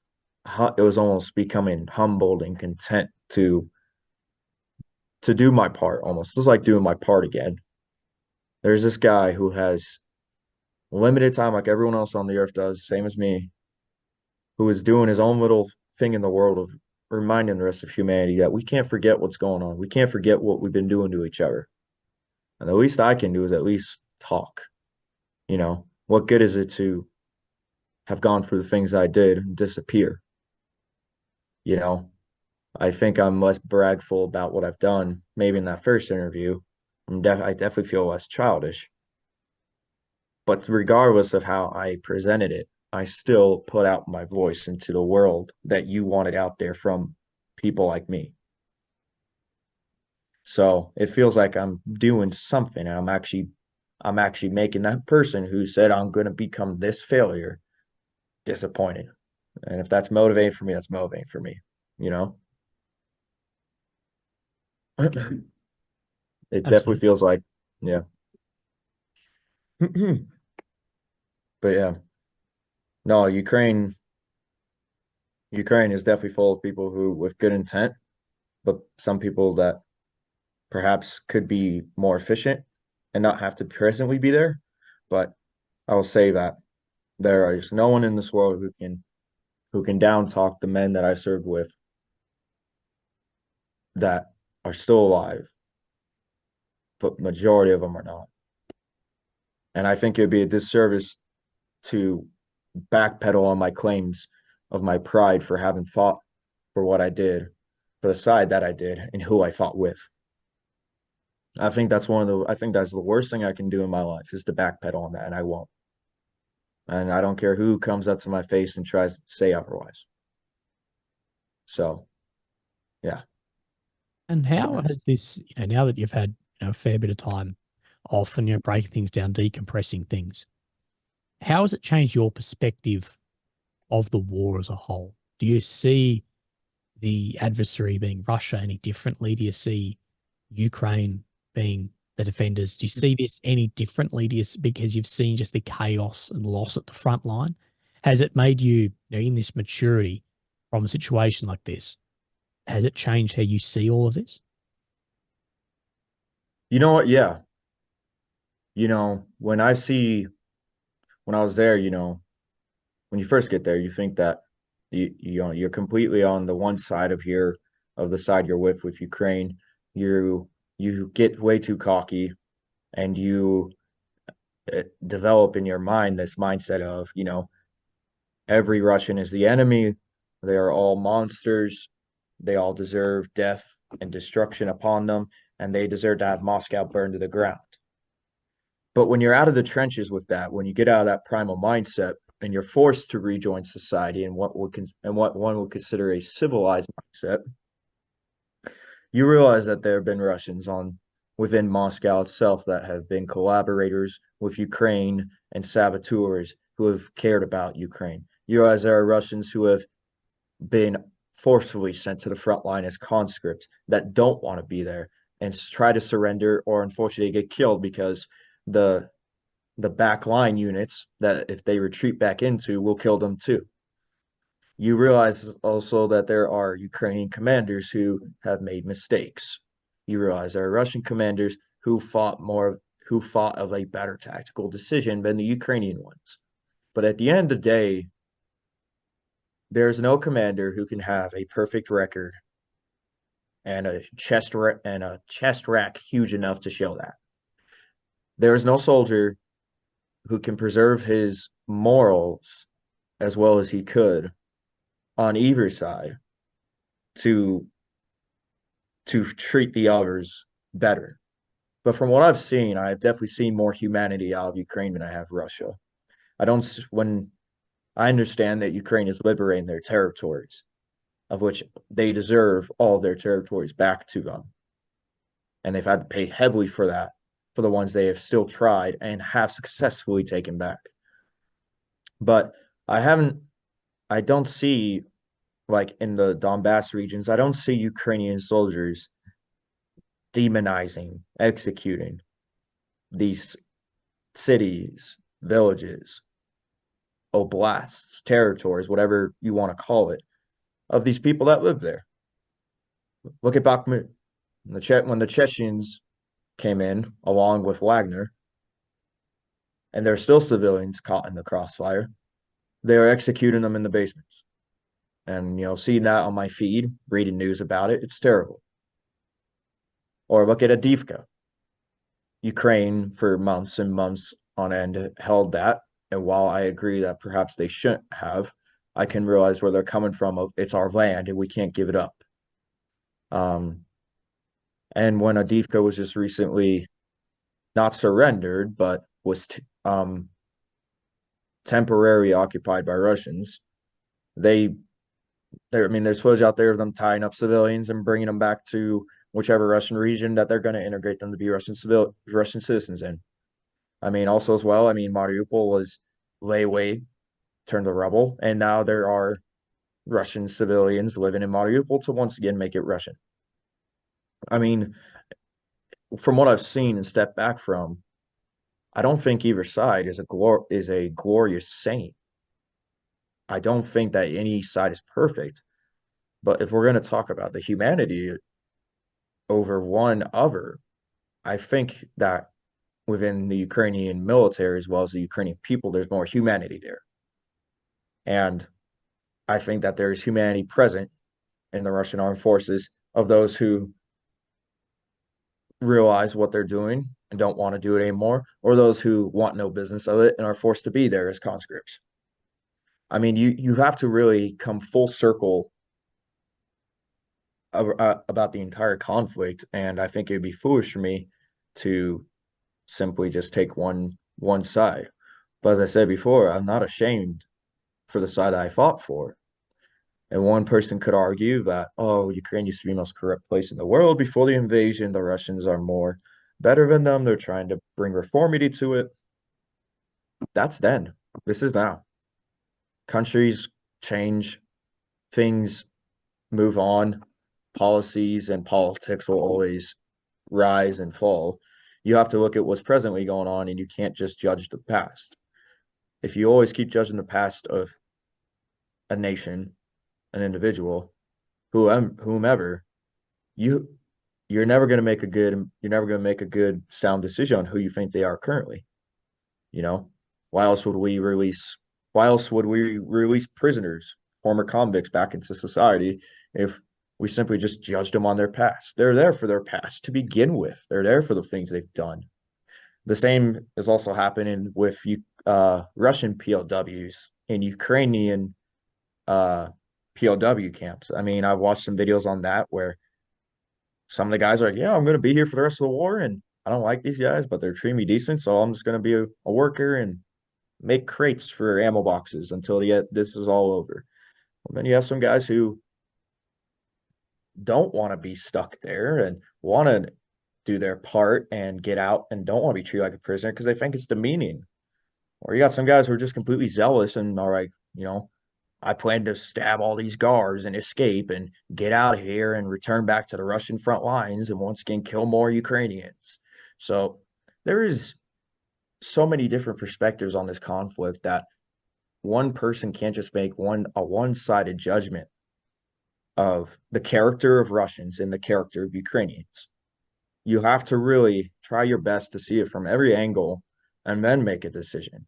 almost becoming humbled and content to do my part almost. It's like doing my part again. There's this guy who has limited time like everyone else on the earth does, same as me, who is doing his own little thing in the world of reminding the rest of humanity that we can't forget what's going on. We can't forget what we've been doing to each other. And the least I can do is at least talk. What good is it to have gone through the things I did and disappear? You know, I think I'm less bragful about what I've done. Maybe in that first interview, I definitely feel less childish. But regardless of how I presented it, I still put out my voice into the world that you wanted out there from people like me. So it feels like I'm doing something, and I'm actually making that person who said I'm going to become this failure disappointed. And if that's motivating for me, that's motivating for me, you know? It definitely Absolutely. feels like, yeah. But yeah, no, Ukraine is definitely full of people who with good intent, but some people that perhaps could be more efficient and not have to presently be there. But I will say that there is no one in this world who can down talk the men that I served with that are still alive, but majority of them are not. And I think it'd be a disservice to backpedal on my claims of my pride for having fought for what I did, for the side that I did, and who I fought with. I think that's the worst thing I can do in my life is to backpedal on that, and I won't. And I don't care who comes up to my face and tries to say otherwise. So, yeah. And how has this, now that you've had, a fair bit of time off and, breaking things down, decompressing things, how has it changed your perspective of the war as a whole? Do you see the adversary being Russia any differently? Do you see Ukraine being the defenders? Do you see this any differently? Because you've seen just the chaos and loss at the front line? Has it made you, in this maturity from a situation like this, has it changed how you see all of this? You know what? Yeah. When I was there, when you first get there, you think that you're completely on the one side of the side you're with Ukraine. You get way too cocky, and you develop in your mind this mindset of, every Russian is the enemy. They are all monsters. They all deserve death and destruction upon them, and they deserve to have Moscow burned to the ground. But when you're out of the trenches with that, when you get out of that primal mindset and you're forced to rejoin society and what one would consider a civilized mindset, you realize that there have been Russians within Moscow itself that have been collaborators with Ukraine and saboteurs who have cared about Ukraine. You realize there are Russians who have been forcefully sent to the front line as conscripts that don't want to be there and try to surrender or unfortunately get killed because the back line units that if they retreat back into will kill them too. You realize also that there are Ukrainian commanders who have made mistakes. You realize there are Russian commanders who fought of a better tactical decision than the Ukrainian ones. But at the end of the day, there's no commander who can have a perfect record and a chest rack huge enough to show that. There is no soldier who can preserve his morals as well as he could on either side to treat the others better. But from what I've seen, I've definitely seen more humanity out of Ukraine than I have Russia. When I understand that Ukraine is liberating their territories, of which they deserve all their territories back to them. And they've had to pay heavily for that, for the ones they have still tried and have successfully taken back. But I don't see, like in the Donbass regions, I don't see Ukrainian soldiers demonizing, executing these cities, villages, oblasts, territories, whatever you want to call it, of these people that live there. Look at Bakhmut. When the Chechens came in along with Wagner, and there are still civilians caught in the crossfire, they are executing them in the basements. And, seeing that on my feed, reading news about it, it's terrible. Or look at Avdiivka. Ukraine, for months and months on end, held that. And while I agree that perhaps they shouldn't have, I can realize where they're coming from of it's our land and we can't give it up. And when Avdiivka was just recently not surrendered, but was temporarily occupied by Russians, there's footage out there of them tying up civilians and bringing them back to whichever Russian region that they're going to integrate them to be Russian citizens in. Also as well, Mariupol was layaway, turned to rubble, and now there are Russian civilians living in Mariupol to once again make it Russian. From what I've seen and stepped back from, I don't think either side is a glorious saint. I don't think that any side is perfect. But if we're going to talk about the humanity over one other, I think that within the Ukrainian military as well as the Ukrainian people, there's more humanity there. And I think that there is humanity present in the Russian armed forces of those who realize what they're doing and don't want to do it anymore, or those who want no business of it and are forced to be there as conscripts. I mean, you have to really come full circle about the entire conflict, and I think it would be foolish for me to simply just take one side. But as I said before, I'm not ashamed for the side that I fought for. And one person could argue that, oh, Ukraine used to be the most corrupt place in the world before the invasion. The Russians are more better than them. They're trying to bring reformity to it. That's then. This is now. Countries change, things move on, policies and politics will always rise and fall. You have to look at what's presently going on, and you can't just judge the past. If you always keep judging the past of a nation, an individual, whomever, you're never going to make a good sound decision on who you think they are currently. You know, why else would we release prisoners, former convicts back into society if we simply just judged them on their past? They're there for their past to begin with. They're there for the things they've done. The same is also happening with Russian POWs in Ukrainian POW camps. I mean, I've watched some videos on that where some of the guys are like, yeah, I'm going to be here for the rest of the war, and I don't like these guys, but they're treating me decent, so I'm just going to be a worker and make crates for ammo boxes until this is all over. And then you have some guys who don't want to be stuck there and want to do their part and get out and don't want to be treated like a prisoner because they think it's demeaning. Or you got some guys who are just completely zealous and are like, I plan to stab all these guards and escape and get out of here and return back to the Russian front lines and once again kill more Ukrainians. So there is so many different perspectives on this conflict that one person can't just make a one-sided judgment of the character of Russians and the character of Ukrainians. You have to really try your best to see it from every angle and then make a decision.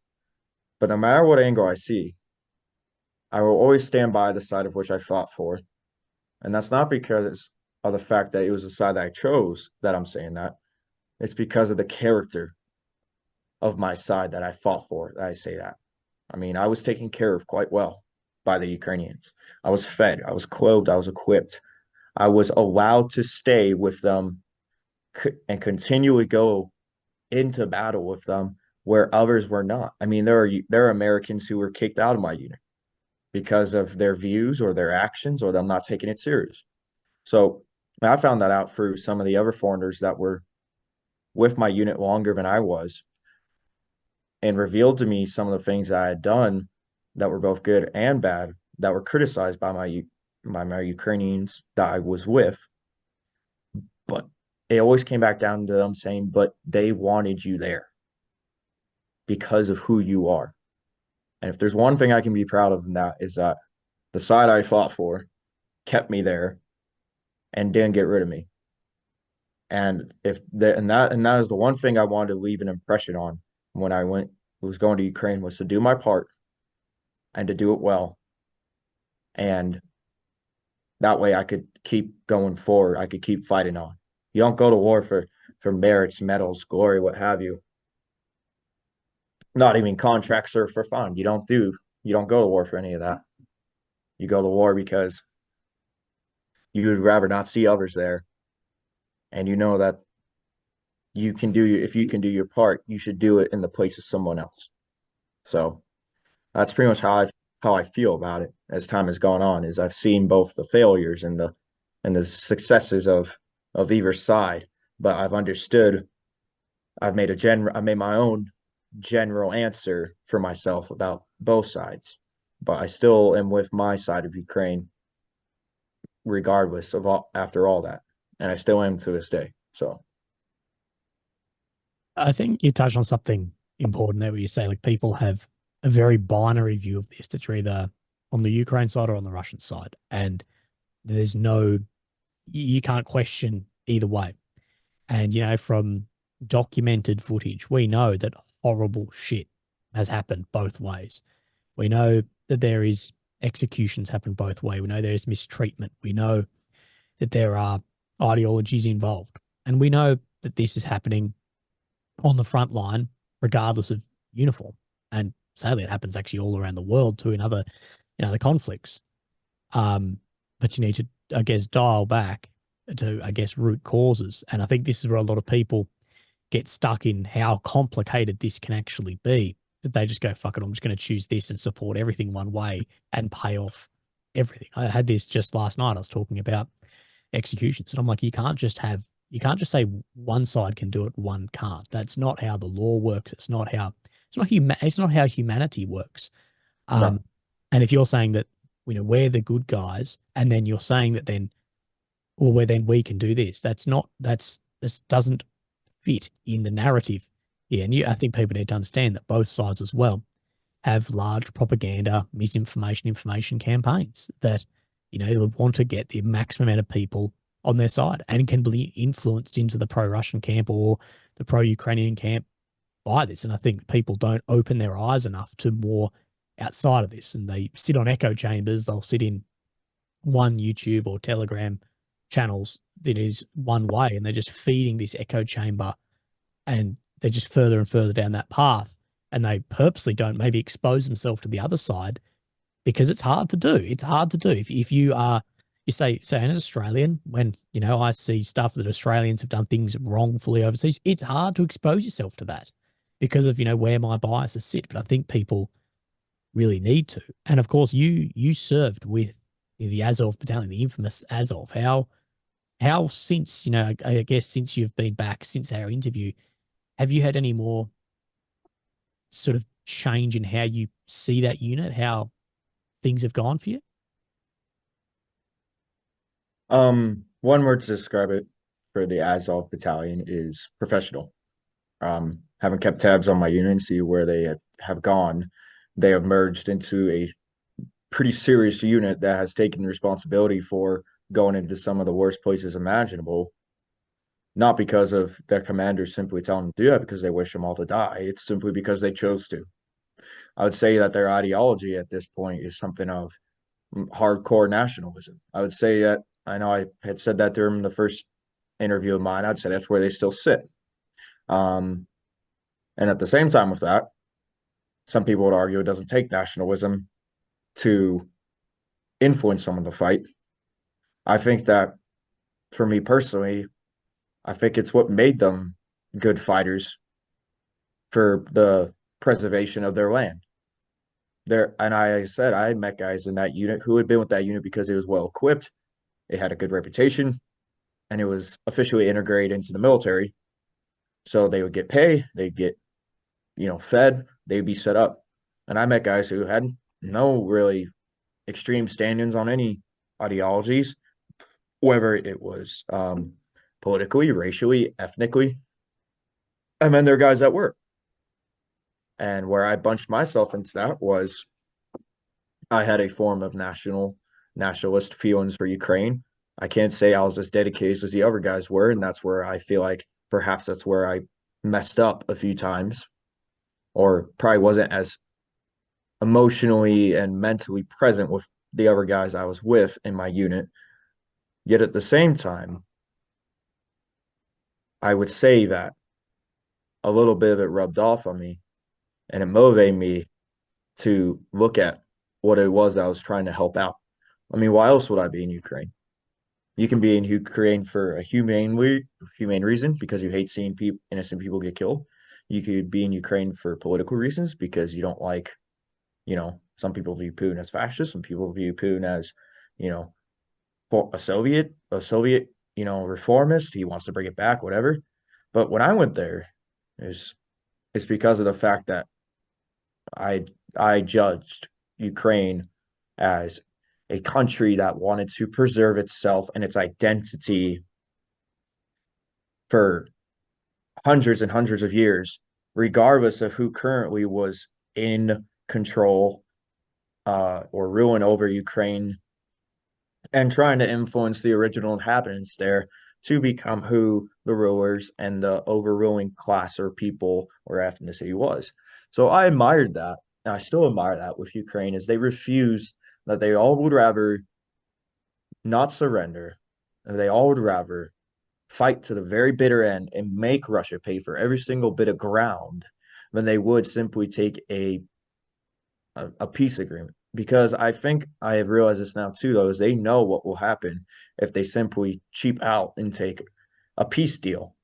But no matter what angle I see, I will always stand by the side of which I fought for. And that's not because of the fact that it was the side that I chose that I'm saying that. It's because of the character of my side that I fought for that I say that. I mean, I was taken care of quite well by the Ukrainians. I was fed, I was clothed, I was equipped. I was allowed to stay with them and continually go into battle with them where others were not. I mean, there are Americans who were kicked out of my unit because of their views or their actions or them not taking it serious. So I found that out through some of the other foreigners that were with my unit longer than I was and revealed to me some of the things I had done that were both good and bad that were criticized by my Ukrainians that I was with. But it always came back down to them saying, but they wanted you there because of who you are. And if there's one thing I can be proud of in that is that the side I fought for kept me there and didn't get rid of me. And that is the one thing I wanted to leave an impression on when I was going to Ukraine was to do my part and to do it well. And that way I could keep going forward. I could keep fighting on. You don't go to war for merits, medals, glory, what have you. Not even contracts or for fun. You don't go to war for any of that. You go to war because you would rather not see others there. And you know that if you can do your part, you should do it in the place of someone else. So that's pretty much how I feel about it as time has gone on, is I've seen both the failures and the successes of either side, but I've understood. I made my own general answer for myself about both sides, but I still am with my side of Ukraine regardless of after all that, and I still am to this day. So I think you touched on something important there where you say like people have a very binary view of this, that you're either on the Ukraine side or on the Russian side, and you can't question either way. And from documented footage, we know that horrible shit has happened both ways. We know that there is executions happen both ways. We know there is mistreatment. We know that there are ideologies involved. And we know that this is happening on the front line, regardless of uniform. And sadly, it happens actually all around the world too in other conflicts. But you need to, I guess, dial back to, I guess, root causes. And I think this is where a lot of people get stuck in how complicated this can actually be, that they just go, fuck it, I'm just going to choose this and support everything one way and pay off everything. I had this just last night. I was talking about executions, and I'm like, you can't just say one side can do it, one can't. That's not how the law works. It's not how humanity works. No. And if you're saying that, we're the good guys, and then you're saying that then, well, then we can do this. This doesn't fit in the narrative here. And I think people need to understand that both sides as well have large propaganda, misinformation, information campaigns that, would want to get the maximum amount of people on their side and can be influenced into the pro-Russian camp or the pro-Ukrainian camp by this. And I think people don't open their eyes enough to more outside of this, and they sit on echo chambers. They'll sit in one YouTube or Telegram channels that is one way, and they're just feeding this echo chamber, and they're just further and further down that path, and they purposely don't maybe expose themselves to the other side because it's hard to do. It's hard to do. If you are, you say an Australian, when, I see stuff that Australians have done things wrongfully overseas, it's hard to expose yourself to that because of, where my biases sit. But I think people really need to. And of course, you served with the Azov Battalion, the infamous Azov. How since, I guess since you've been back, since our interview, have you had any more sort of change in how you see that unit, how things have gone for you? One word to describe it for the Azov Battalion is professional. Having kept tabs on my unit and see where they have gone, they have merged into a pretty serious unit that has taken responsibility for going into some of the worst places imaginable, not because of their commanders simply telling them to do that because they wish them all to die. It's simply because they chose to. I would say that their ideology at this point is something of hardcore nationalism. I would say that, I know I had said that during the first interview of mine, I'd say that's where they still sit. And at the same time with that, some people would argue it doesn't take nationalism to influence someone to fight. I think that for me personally, I think it's what made them good fighters for the preservation of their land. And I said I met guys in that unit who had been with that unit because it was well equipped, it had a good reputation, and it was officially integrated into the military. So they would get pay, they'd get, fed, they'd be set up. And I met guys who had no really extreme stand-ins on any ideologies, whether it was politically, racially, ethnically. And then there are guys that were. And where I bunched myself into that was I had a form of nationalist feelings for Ukraine. I can't say I was as dedicated as the other guys were, and that's where I feel like perhaps that's where I messed up a few times, or probably wasn't as emotionally and mentally present with the other guys I was with in my unit. Yet at the same time, I would say that a little bit of it rubbed off on me, and it motivated me to look at what it was I was trying to help out. I mean, why else would I be in Ukraine? You can be in Ukraine for a humane reason because you hate seeing innocent people get killed. You could be in Ukraine for political reasons because you don't like, some people view Putin as fascist, some people view Putin as, you know, a Soviet, reformist. He wants to bring it back, whatever. But when I went there, is it's because of the fact that I I judged Ukraine as a country that wanted to preserve itself and its identity for hundreds and hundreds of years, regardless of who currently was in control or ruling over Ukraine, and trying to influence the original inhabitants there to become who the rulers and the overruling class or people or ethnicity was. So I admired that, and I still admire that with Ukraine, is they refuse that they all would rather not surrender They all would rather fight to the very bitter end and make Russia pay for every single bit of ground than they would simply take a peace agreement. Because I think I have realized this now too, though, is they know what will happen if they simply cheap out and take a peace deal.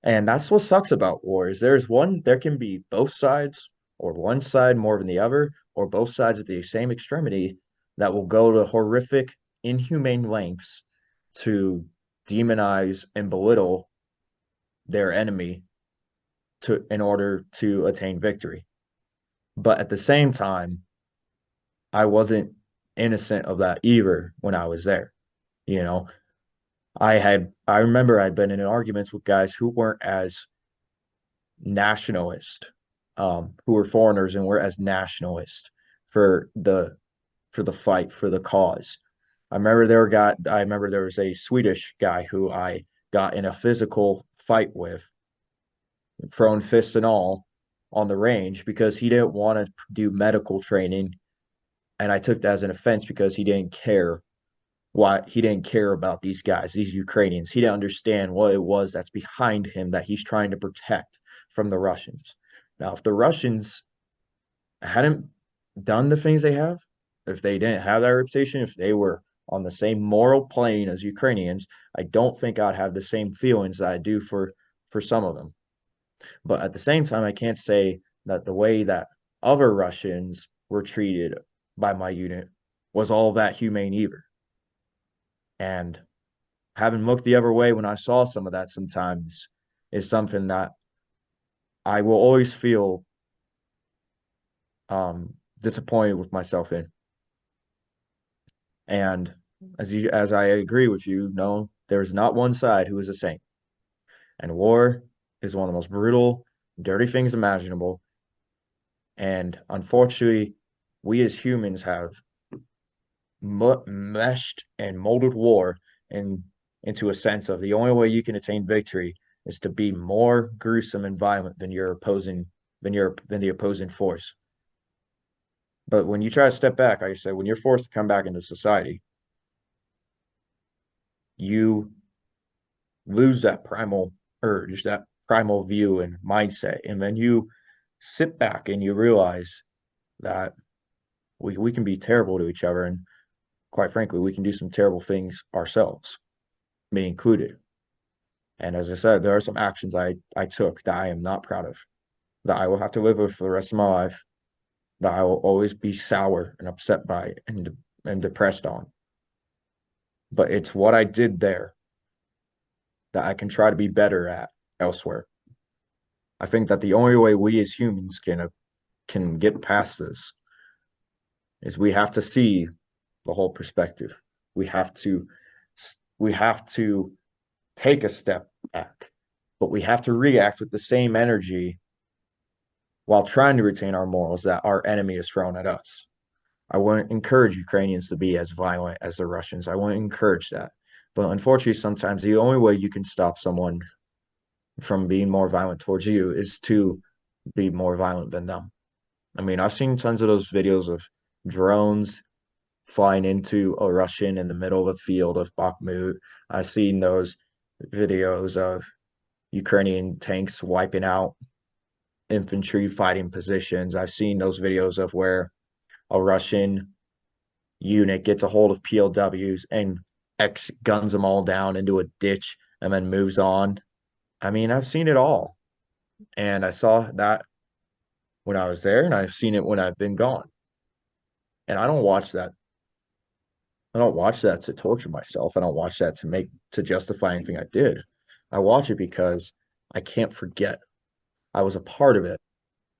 And that's what sucks about war is there can be both sides or one side more than the other, or both sides at the same extremity that will go to horrific, inhumane lengths to demonize and belittle their enemy in order to attain victory. But at the same time, I wasn't innocent of that either when I was there. You know, I remember I'd been in arguments with guys who weren't as nationalist, who were foreigners and were as nationalist for the fight for the cause. I remember there was a Swedish guy who I got in a physical fight with, thrown fists and all, on the range because he didn't want to do medical training, and I took that as an offense because he didn't care about these guys, these Ukrainians. He didn't understand what it was that's behind him that he's trying to protect from the Russians. Now, if the Russians hadn't done the things they have, if they didn't have that reputation, if they were on the same moral plane as Ukrainians, I don't think I'd have the same feelings that I do for some of them. But at the same time, I can't say that the way that other Russians were treated by my unit was all that humane either. And having looked the other way when I saw some of that sometimes is something that I will always feel disappointed with myself in. And as I agree with you, no, there is not one side who is a saint. And war is one of the most brutal, dirty things imaginable. And unfortunately, we as humans have meshed and molded war into a sense of the only way you can attain victory is to be more gruesome and violent than the opposing force. But when you try to step back, like I said, when you're forced to come back into society, you lose that primal urge, that primal view and mindset. And then you sit back and you realize that we can be terrible to each other. And quite frankly, we can do some terrible things ourselves, me included. And as I said, there are some actions I took that I am not proud of, that I will have to live with for the rest of my life, that I will always be sour and upset by and depressed on. But it's what I did there that I can try to be better at elsewhere. I think that the only way we as humans can get past this is we have to see the whole perspective. We have to take a step back, but we have to react with the same energy while trying to retain our morals that our enemy has thrown at us. I wouldn't encourage Ukrainians to be as violent as the Russians. I wouldn't encourage that. But unfortunately, sometimes the only way you can stop someone from being more violent towards you is to be more violent than them. I mean, I've seen tons of those videos of drones flying into a Russian in the middle of a field of Bakhmut. I've seen those videos of Ukrainian tanks wiping out infantry fighting positions. I've seen those videos of where a Russian unit gets a hold of POWs and guns them all down into a ditch and then moves on. I mean, I've seen it all. And I saw that when I was there, and I've seen it when I've been gone. And I don't watch that. I don't watch that to torture myself. I don't watch that to justify anything I did. I watch it because I can't forget. I was a part of it.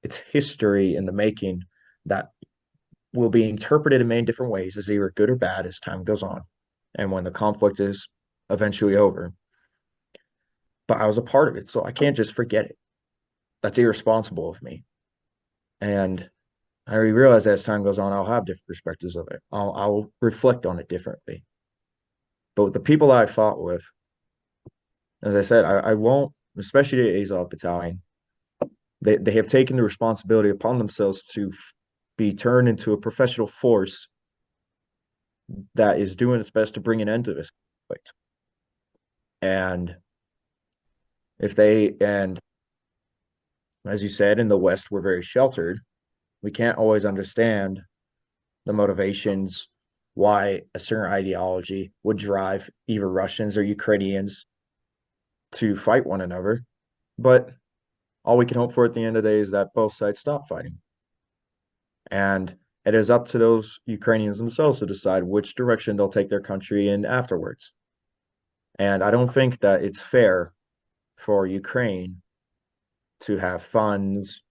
It's history in the making that will be interpreted in many different ways as either good or bad as time goes on and when the conflict is eventually over. But I was a part of it, so I can't just forget it. That's irresponsible of me. And I realize as time goes on, I'll have different perspectives of it. I'll reflect on it differently. But with the people that I fought with, as I said, I won't, especially the Azov Battalion, they have taken the responsibility upon themselves to be turned into a professional force that is doing its best to bring an end to this. conflict. And and as you said, in the West, we're very sheltered. We can't always understand the motivations why a certain ideology would drive either Russians or Ukrainians to fight one another. But all we can hope for at the end of the day is that both sides stop fighting. And it is up to those Ukrainians themselves to decide which direction they'll take their country in afterwards. And I don't think that it's fair for Ukraine to have funds,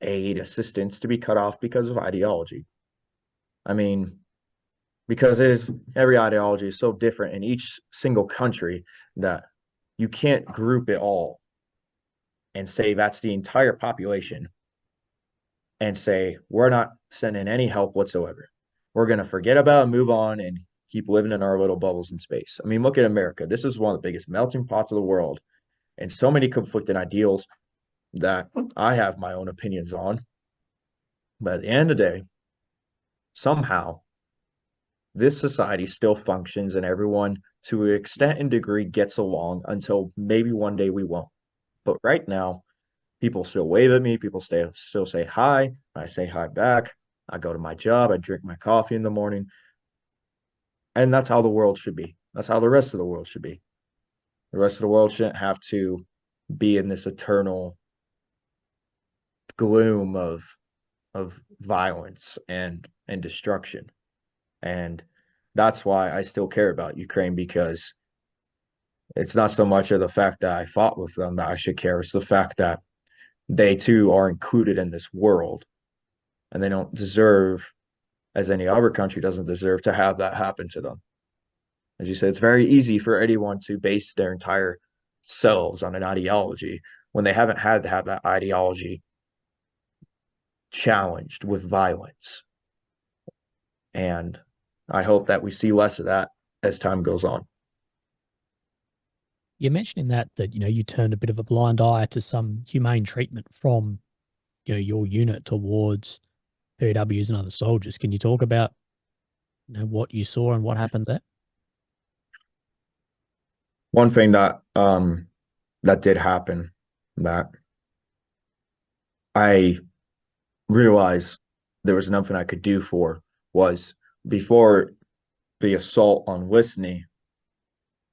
aid, assistance to be cut off because of ideology. I mean, because every ideology is so different in each single country that you can't group it all and say that's the entire population and say we're not sending any help whatsoever. We're going to forget about it, move on, and keep living in our little bubbles in space. I mean, look at America. This is one of the biggest melting pots of the world, and so many conflicting ideals that I have my own opinions on. But at the end of the day, somehow this society still functions and everyone to an extent and degree gets along until maybe one day we won't. But right now, people still wave at me. People still say hi. I say hi back. I go to my job. I drink my coffee in the morning. And that's how the world should be. That's how the rest of the world should be. The rest of the world shouldn't have to be in this eternal gloom of violence and destruction. And that's why I still care about Ukraine, because it's not so much of the fact that I fought with them that I should care. It's the fact that they too are included in this world, and they don't deserve, as any other country doesn't deserve, to have that happen to them. As you said, it's very easy for anyone to base their entire selves on an ideology when they haven't had to have that ideology challenged with violence. And I hope that we see less of that as time goes on. You're mentioning that you turned a bit of a blind eye to some humane treatment from your unit towards POWs and other soldiers. Can you talk about what you saw and what happened there? One thing that did happen that I realized there was nothing I could do for was before the assault on Lisny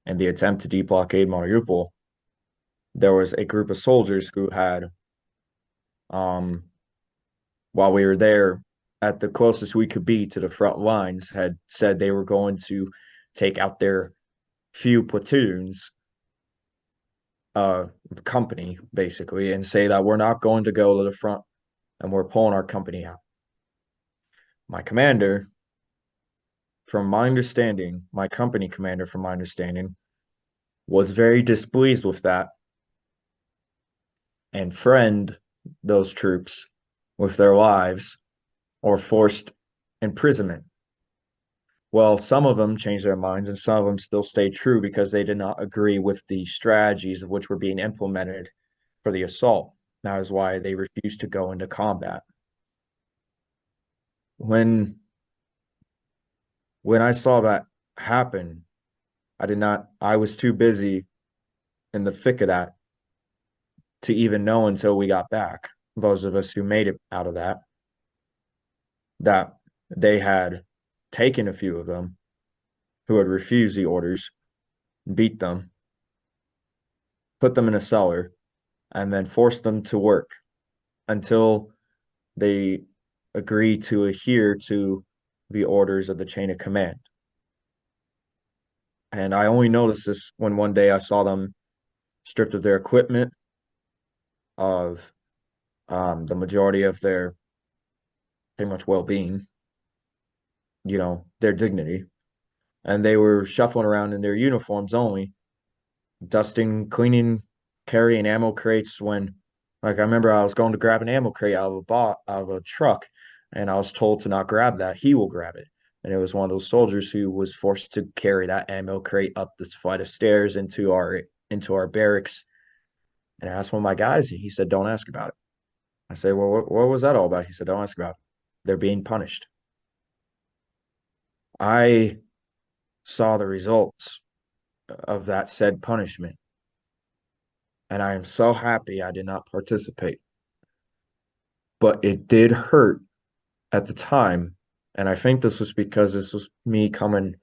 and the attempt to deblockade Mariupol, there was a group of soldiers who had, while we were there, at the closest we could be to the front lines, had said they were going to take out their few platoons, company, basically, and say that we're not going to go to the front and we're pulling our company out. My commander, from my understanding, my company commander, from my understanding, was very displeased with that and threatened those troops with their lives or forced imprisonment. Well, some of them changed their minds and some of them still stayed true because they did not agree with the strategies of which were being implemented for the assault. That is why they refused to go into combat. When I saw that happen, I was too busy in the thick of that to even know until we got back, those of us who made it out of that they had taken a few of them who had refused the orders, beat them, put them in a cellar, and then forced them to work until they agreed to adhere to the orders of the chain of command. And I only noticed this when one day I saw them stripped of their equipment, of the majority of their pretty much well-being, their dignity. And they were shuffling around in their uniforms only, dusting, cleaning, carrying ammo crates when, like, I remember I was going to grab an ammo crate out of a truck, and I was told to not grab that. He will grab it. And it was one of those soldiers who was forced to carry that ammo crate up this flight of stairs into our barracks. And I asked one of my guys, and he said, "Don't ask about it." I say, "Well, what was that all about?" He said, "Don't ask about it. They're being punished." I saw the results of that said punishment. And I am so happy I did not participate. But it did hurt at the time. And I think this was because this was me coming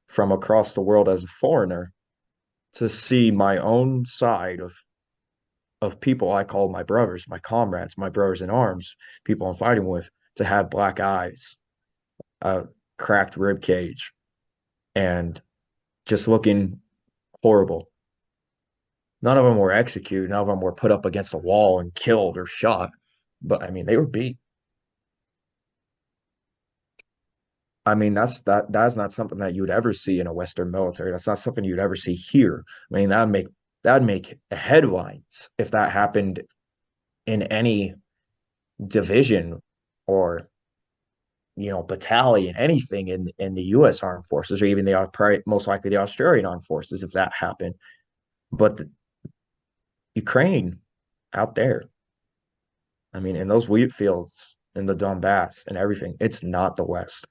from across the world as a foreigner to see my own side of people I call my brothers, my comrades, my brothers in arms, people I'm fighting with, to have black eyes, a cracked rib cage, and just looking horrible. None of them were executed. None of them were put up against a wall and killed or shot. But I mean, they were beat. I mean, that's not something that you would ever see in a Western military. That's not something you'd ever see here. I mean, that'd make headlines if that happened in any division or battalion, anything in the U.S. Armed Forces, or even most likely the Australian Armed Forces, if that happened. But the Ukraine out there, I mean, in those wheat fields in the Donbass and everything, it's not the West.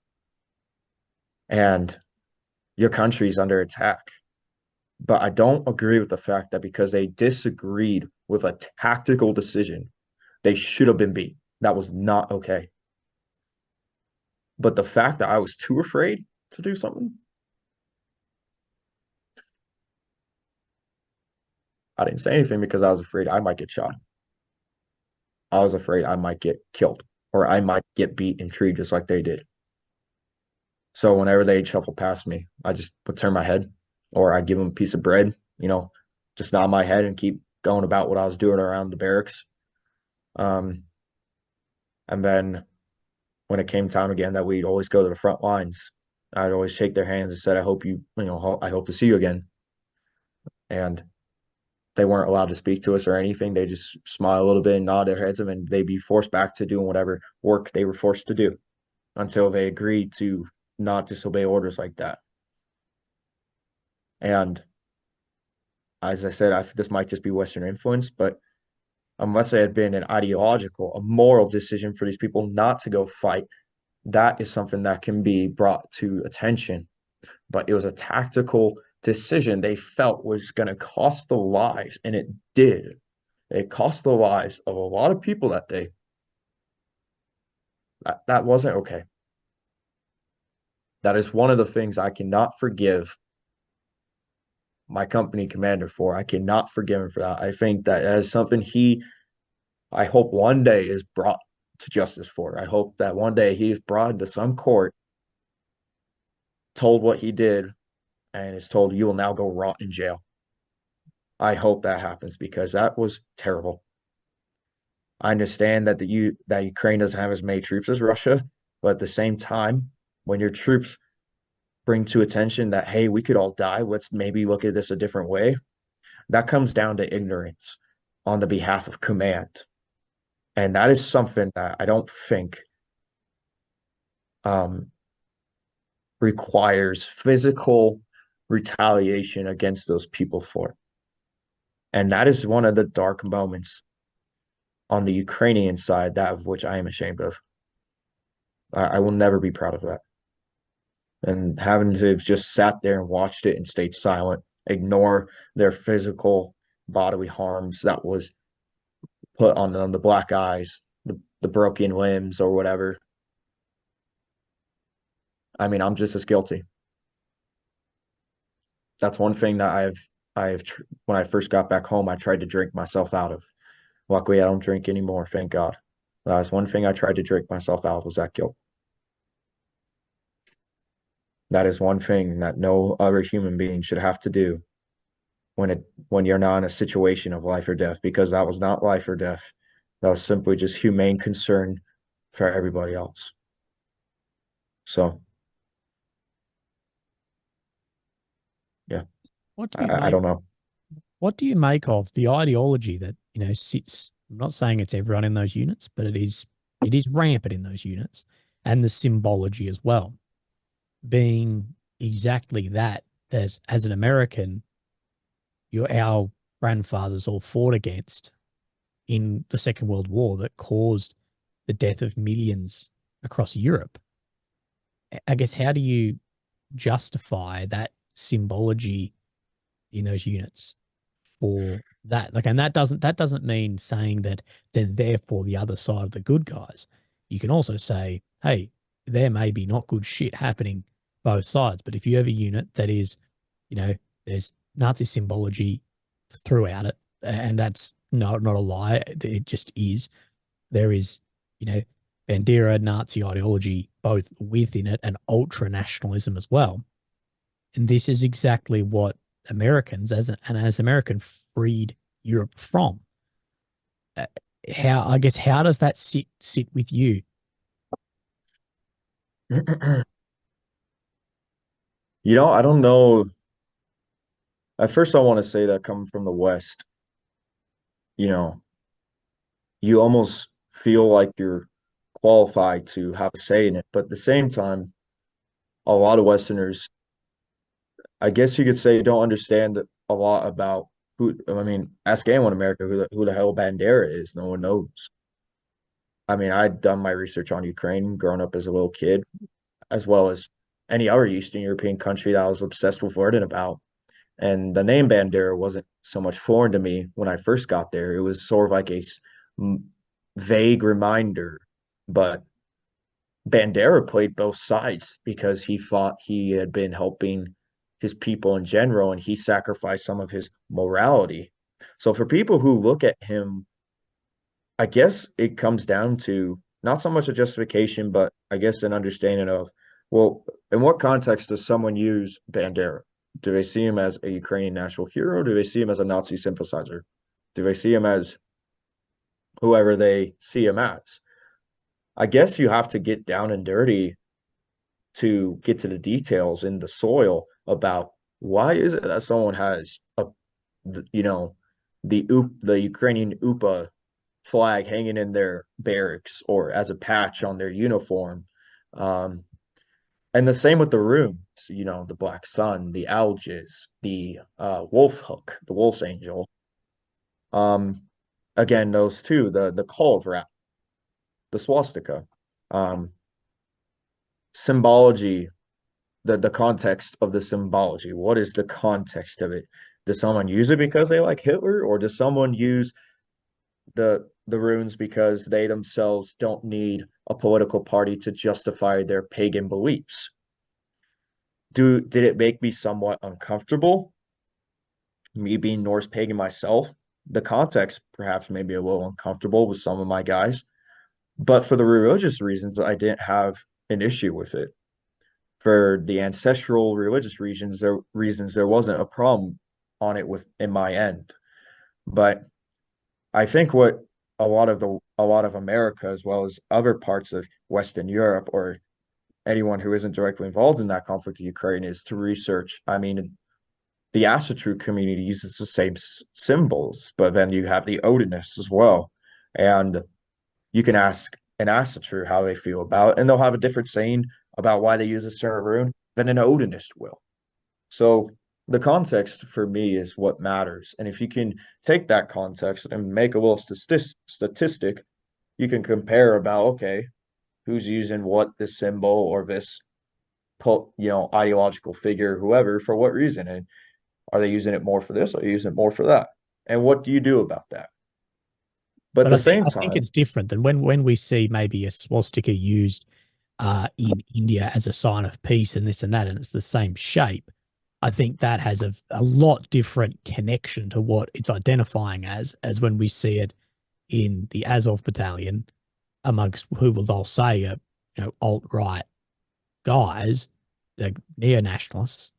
And your country's under attack. But I don't agree with the fact that because they disagreed with a tactical decision, they should have been beat. That was not okay. But the fact that I was too afraid to do something, I didn't say anything because I was afraid I might get shot. I was afraid I might get killed or I might get beat and treated just like they did. So whenever they shuffle past me, I just would turn my head or I'd give them a piece of bread, just nod my head and keep going about what I was doing around the barracks. Um, and then when it came time again that we'd always go to the front lines, I'd always shake their hands and said, I hope to see you again. And they weren't allowed to speak to us or anything. They just smile a little bit and nod their heads, and they'd be forced back to doing whatever work they were forced to do until they agreed to not disobey orders like that. And as I said, this might just be Western influence, but unless it had been an ideological, a moral decision for these people not to go fight, that is something that can be brought to attention. But it was a tactical decision they felt was going to cost the lives, and it did. It cost the lives of a lot of people that day. That wasn't okay. That is one of the things I cannot forgive my company commander for. I cannot forgive him for that. I think that is something I hope one day is brought to justice for. I hope that one day he's brought into some court, told what he did, and is told you will now go rot in jail. I hope that happens because that was terrible. I understand that that Ukraine doesn't have as many troops as Russia, but at the same time, when your troops bring to attention that, hey, we could all die, let's maybe look at this a different way, that comes down to ignorance on the behalf of command. And that is something that I don't think requires physical retaliation against those people for. And that is one of the dark moments on the Ukrainian side, that of which I am ashamed of. I will never be proud of that. And having to have just sat there and watched it and stayed silent, ignore their physical bodily harms that was put on them, the black eyes, the broken limbs or whatever. I mean, I'm just as guilty. That's one thing that when I first got back home, I tried to drink myself out of. Luckily, I don't drink anymore, thank God. That's one thing I tried to drink myself out of, was that guilt. That is one thing that no other human being should have to do when you're not in a situation of life or death, because that was not life or death. That was simply just humane concern for everybody else. So, yeah, What do you I make? don't know. What do you make of the ideology that sits? I'm not saying it's everyone in those units, but it is rampant in those units, and the symbology as well, being exactly that. That as an American, our grandfathers all fought against in the Second World War that caused the death of millions across Europe. I guess, how do you justify that symbology in those units for that. Like, and that doesn't mean saying that they're therefore the other side of the good guys. You can also say, hey, there may be not good shit happening both sides, but if you have a unit that is, there's Nazi symbology throughout it, and that's not a lie, it just is. There is, you know, Bandera Nazi ideology both within it and ultra nationalism as well. And this is exactly what Americans, as American, freed Europe from. How does that sit with you? I don't know. At first, I want to say that coming from the West, you know, you almost feel like you're qualified to have a say in it. But at the same time, a lot of Westerners, I guess you could say, don't understand a lot about I mean, ask anyone in America who the hell Bandera is. No one knows. I mean, I'd done my research on Ukraine growing up as a little kid, as well as any other Eastern European country that I was obsessed with learning about. And the name Bandera wasn't so much foreign to me when I first got there. It was sort of like a vague reminder. But Bandera played both sides because he thought he had been helping his people in general and he sacrificed some of his morality. So for people who look at him, I guess it comes down to not so much a justification, but I guess an understanding of, well, in what context does someone use Bandera? Do they see him as a Ukrainian national hero? Do they see him as a Nazi sympathizer? Do they see him as whoever they see him as? I guess you have to get down and dirty to get to the details in the soil about why is it that someone has you know, the Ukrainian UPA flag hanging in their barracks or as a patch on their uniform. And the same with the runes, the Black Sun, the Alges, the Wolf Hook, the Wolf's Angel. Um, Again, those two, the call of wrap, the swastika. Um, Symbology, the context of the symbology. What is the context of it? Does someone use it because they like Hitler, or does someone use the runes because they themselves don't need a political party to justify their pagan beliefs? Did it make me somewhat uncomfortable? Me being Norse pagan myself, the context perhaps made me a little uncomfortable with some of my guys, but for the religious reasons, I didn't have an issue with it. For the ancestral religious reasons there wasn't a problem on it in my end. But I think what a lot of America, as well as other parts of Western Europe or anyone who isn't directly involved in that conflict in Ukraine, is to research. I mean, the Asatru community uses the same symbols, but then you have the Odinists as well. And you can ask an Asatru how they feel about it, and they'll have a different saying about why they use a certain rune than an Odinist will. So the context for me is what matters. And if you can take that context and make a little statistic, you can compare about, okay, who's using what this symbol or this ideological figure, whoever, for what reason, and are they using it more for this or using it more for that, and what do you do about that? But at But the I same think time, it's different than when we see maybe a swastika used in India as a sign of peace and this and that, and it's the same shape. I think that has a lot different connection to what it's identifying as when we see it in the Azov Battalion, amongst who will they'll say are alt-right guys, like neo-nationalists.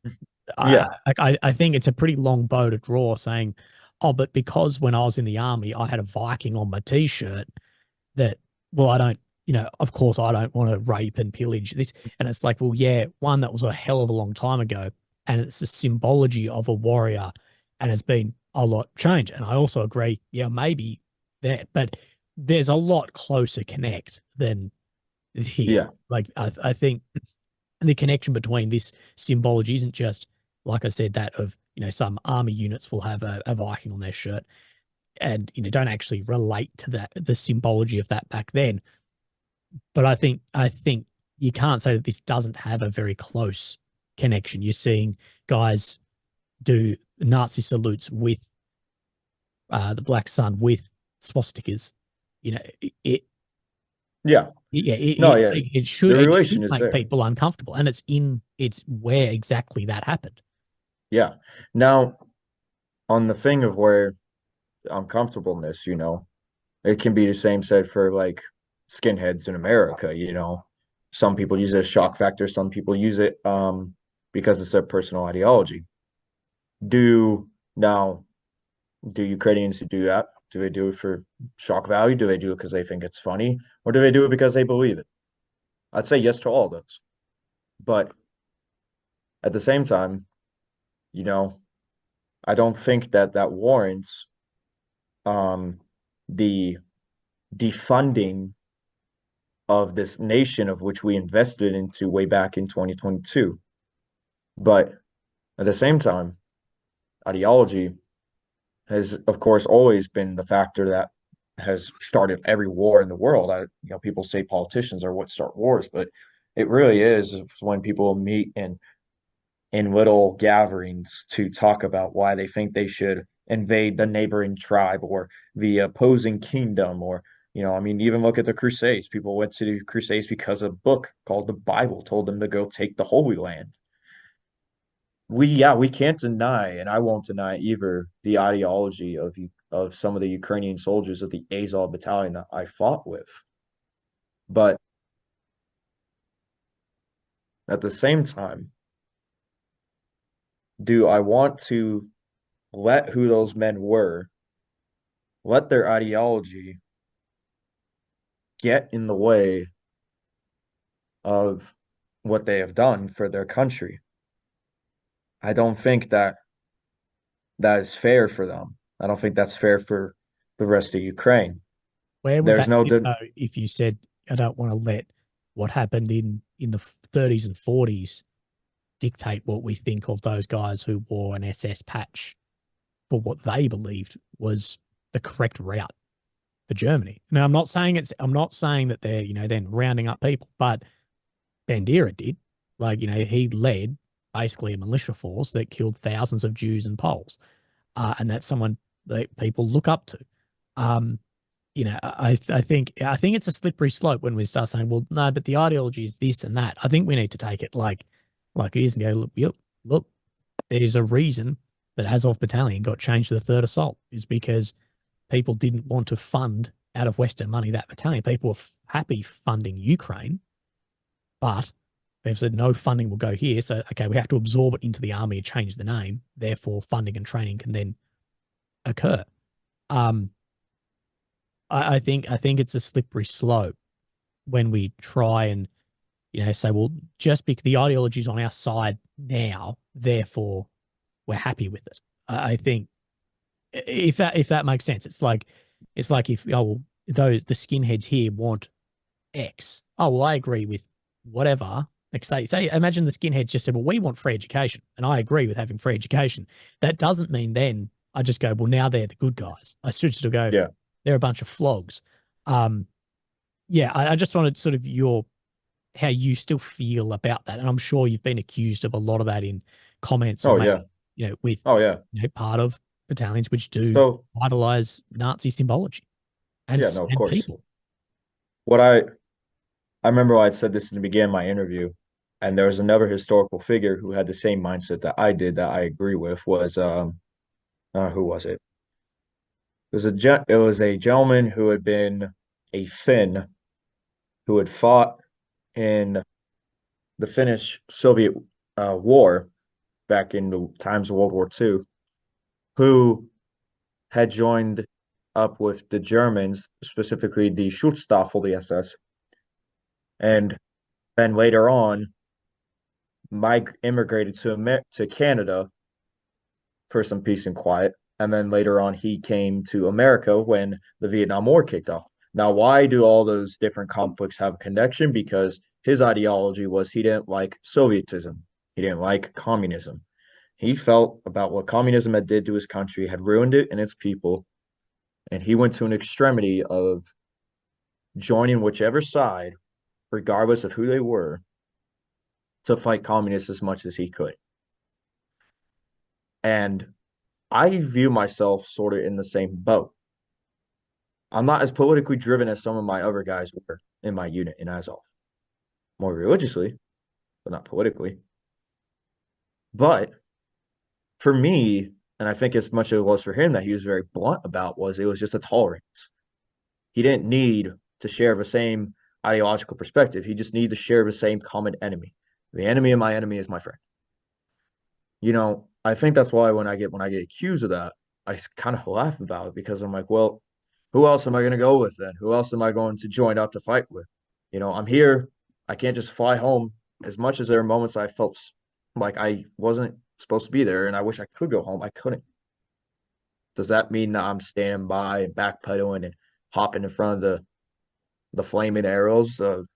yeah, I think it's a pretty long bow to draw saying, oh, but because when I was in the army, I had a Viking on my t-shirt that, well, I don't, of course I don't want to rape and pillage this. And it's like, well, yeah, one, that was a hell of a long time ago. And it's the symbology of a warrior and it's been a lot changed. And I also agree, yeah, maybe that, but there's a lot closer connect than here. yeah, Like, I think the connection between this symbology isn't just, like I said, that of, some army units will have a Viking on their shirt and, don't actually relate to that, the symbology of that back then. But I think you can't say that this doesn't have a very close connection. You're seeing guys do Nazi salutes with the black sun with swastikas. You know, Yeah. yeah, No, yeah. it The should relation is make there. people uncomfortable, and it's where exactly that happened. Yeah. Now, on the thing of where uncomfortableness, it can be the same said for like skinheads in America. Some people use it as shock factor, some people use it because it's their personal ideology. Do now do Ukrainians do that? Do they do it for shock value? Do they do it because they think it's funny? Or do they do it because they believe it? I'd say yes to all of those. But at the same time, you know, I don't think that that warrants um, the defunding of this nation of which we invested into way back in 2022. But at the same time, ideology has, of course, always been the factor that has started every war in the world. People say politicians are what start wars, but it really is when people meet in little gatherings to talk about why they think they should invade the neighboring tribe or the opposing kingdom or I mean, even look at the Crusades. People went to the Crusades because a book called the Bible told them to go take the Holy Land. We can't deny, and I won't deny either, the ideology of some of the Ukrainian soldiers of the Azov Battalion that I fought with. But at the same time, do I want to let who those men were, let their ideology get in the way of what they have done for their country? I don't think that that is fair for them. I don't think that's fair for the rest of Ukraine. Where would There's that no sit though if you said I don't want to let what happened in the 30s and 40s dictate what we think of those guys who wore an SS patch for what they believed was the correct route for Germany. Now, I'm not saying that they're, then rounding up people, but Bandera did. Like, he led basically a militia force that killed thousands of Jews and Poles. And that's someone that people look up to. Um, I think it's a slippery slope when we start saying, well, no, but the ideology is this and that. I think we need to take it like it is and go, look, yep, look, there's a reason that Azov Battalion got changed to the Third Assault is because people didn't want to fund out of Western money that battalion. People were happy funding Ukraine, but they've said no funding will go here. So, okay, we have to absorb it into the army and change the name. Therefore, funding and training can then occur. Um, I think it's a slippery slope when we try and say, well, just because the ideology is on our side now, therefore we're happy with it. I think if that makes sense, it's like if the skinheads here want X. Oh well, I agree with whatever. Like say imagine the skinheads just said, well, we want free education, and I agree with having free education. That doesn't mean then I just go, well, now they're the good guys. I should still go, Yeah. they're a bunch of flogs. Yeah, I just wanted sort of how you still feel about that, and I'm sure you've been accused of a lot of that in comments or Oh maybe yeah. with Oh yeah. part of battalions which do So idolize Nazi symbology yeah, no, of and course. people. What I remember I said this in the beginning of my interview, and there was another historical figure who had the same mindset that I did that I agree with was who was it? It was a gentleman who had been a Finn who had fought in the Finnish Soviet war back in the times of World War II, who had joined up with the Germans, specifically the Schutzstaffel, the SS, and then later on immigrated to Canada for some peace and quiet. And then later on, he came to America when the Vietnam War kicked off. Now, why do all those different conflicts have a connection? Because his ideology was he didn't like Sovietism, he didn't like communism. He felt about what communism had did to his country, had ruined it and its people, and he went to an extremity of joining whichever side, regardless of who they were, to fight communists as much as he could. And I view myself sort of in the same boat. I'm not as politically driven as some of my other guys were in my unit in Azov. More religiously, but not politically. But for me, and I think as much as it was for him that he was very blunt about, was it was just a tolerance. He didn't need to share the same ideological perspective. He just needed to share the same common enemy. The enemy of my enemy is my friend. I think that's why when I get accused of that, I kind of laugh about it because I'm like, well, who else am I going to go with then? Who else am I going to join up to fight with? I'm here. I can't just fly home. As much as there are moments I felt like I wasn't supposed to be there and I wish I could go home, I couldn't. Does that mean that I'm standing by and backpedaling and hopping in front of the flaming arrows of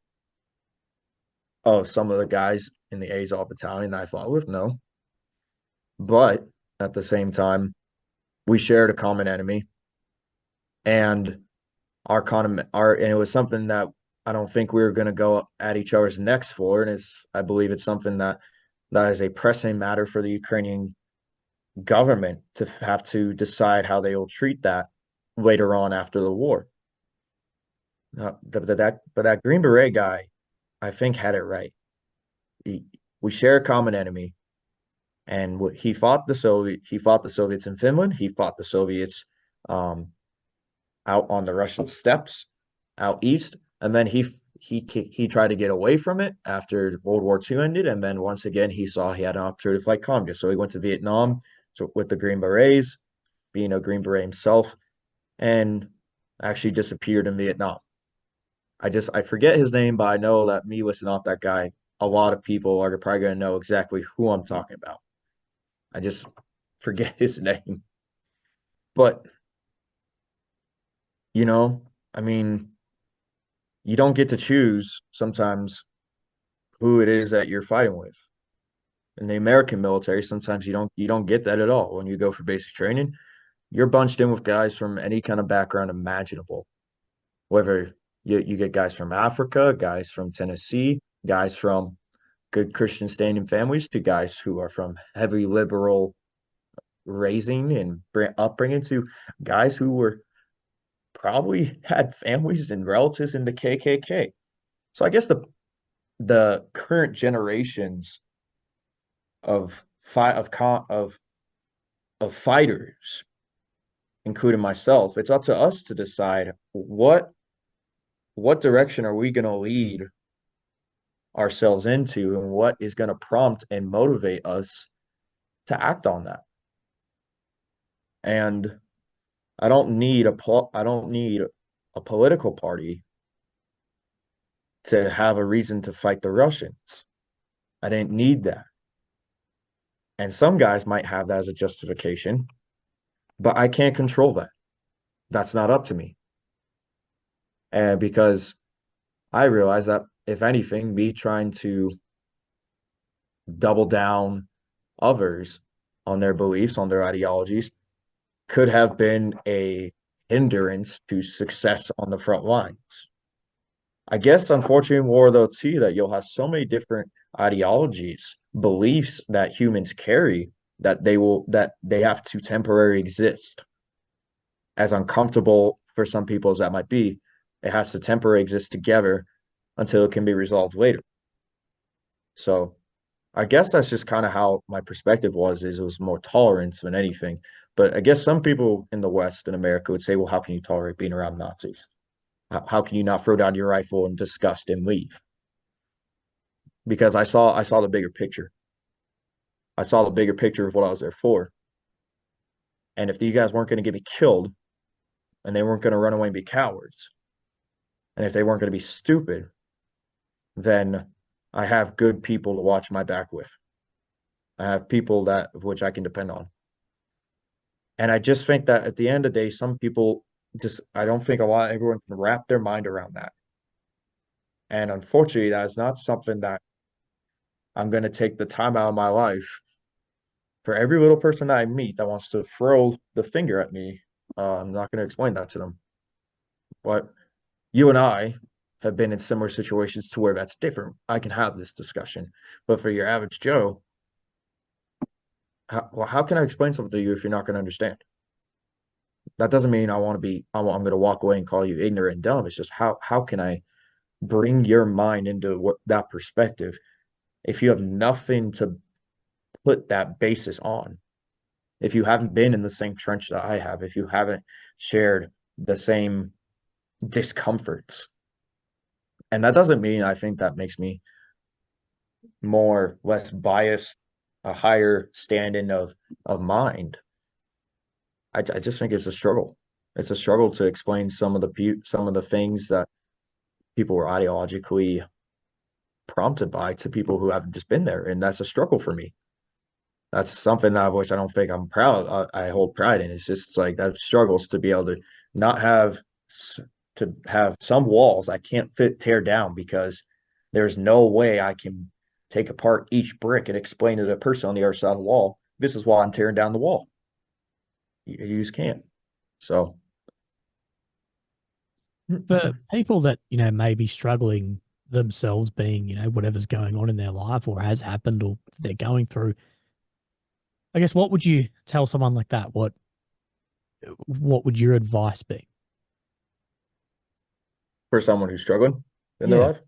some of the guys in the Azov Battalion that I fought with? No. But at the same time, we shared a common enemy, and and it was something that I don't think we were going to go at each other's necks for, and I believe it's something that is a pressing matter for the Ukrainian government to have to decide how they will treat that later on after the war. But that Green Beret guy, I think, had it right. We share a common enemy, and he fought the Soviets in Finland. He fought the Soviets um, out on the Russian steppes out east, and then he tried to get away from it after World War II ended, and then once again he saw he had an opportunity to fight communists, so he went to Vietnam with the Green Berets, being a Green Beret himself, and actually disappeared in Vietnam. I forget his name, but I know that me listing off that guy, a lot of people are probably going to know exactly who I'm talking about. I just forget his name. But, you know, I mean, you don't get to choose sometimes who it is that you're fighting with. In the American military, sometimes you don't get that at all. When you go for basic training, you're bunched in with guys from any kind of background imaginable. Whether you get guys from Africa, guys from Tennessee, guys from good Christian standing families, to guys who are from heavy liberal raising and upbringing, to guys who were probably had families and relatives in the KKK. So I guess the current generations of fight of fighters, including myself, it's up to us to decide what direction are we going to lead ourselves into, and what is going to prompt and motivate us to act on that. And I don't need a political party to have a reason to fight the Russians. I didn't need that. And some guys might have that as a justification, but I can't control that. That's not up to me. And because I realize that if anything, me trying to double down others on their beliefs, on their ideologies, could have been a hindrance to success on the front lines. I guess, unfortunately, in war, though, too, that you'll have so many different ideologies, beliefs that humans carry, that they have to temporarily exist. As uncomfortable for some people as that might be, it has to temporarily exist together until it can be resolved later. So I guess that's just kind of how my perspective is it was more tolerance than anything. But I guess some people in the West in America would say, well, how can you tolerate being around Nazis? How can you not throw down your rifle in disgust and leave? Because I saw the bigger picture. I saw the bigger picture of what I was there for. And if these guys weren't going to get me killed, and they weren't going to run away and be cowards, and if they weren't going to be stupid, then I have good people to watch my back with. I have people which I can depend on. And I just think that at the end of the day, some people I don't think everyone can wrap their mind around that. And unfortunately, that is not something that I'm going to take the time out of my life for every little person that I meet that wants to throw the finger at me. I'm not going to explain that to them. But you and I have been in similar situations to where that's different. I can have this discussion. But for your average Joe, how can I explain something to you if you're not going to understand? That doesn't mean I'm going to walk away and call you ignorant and dumb. It's just how can I bring your mind into that perspective if you have nothing to put that basis on? If you haven't been in the same trench that I have, if you haven't shared the same discomforts. And that doesn't mean I think that makes me more, less biased, a higher standing of mind. I just think it's a struggle. It's a struggle to explain some of the things that people were ideologically prompted by to people who haven't just been there, and that's a struggle for me. That's something that which I don't think I'm proud. I hold pride in. It's just like that struggles to be able to not have to have some walls I can't tear down because there's no way I can take apart each brick and explain to the person on the other side of the wall, this is why I'm tearing down the wall. You just can't. So For people that, may be struggling themselves, being, whatever's going on in their life or has happened or they're going through, I guess, what would you tell someone like that? What would your advice be? for someone who's struggling in their Yeah. life,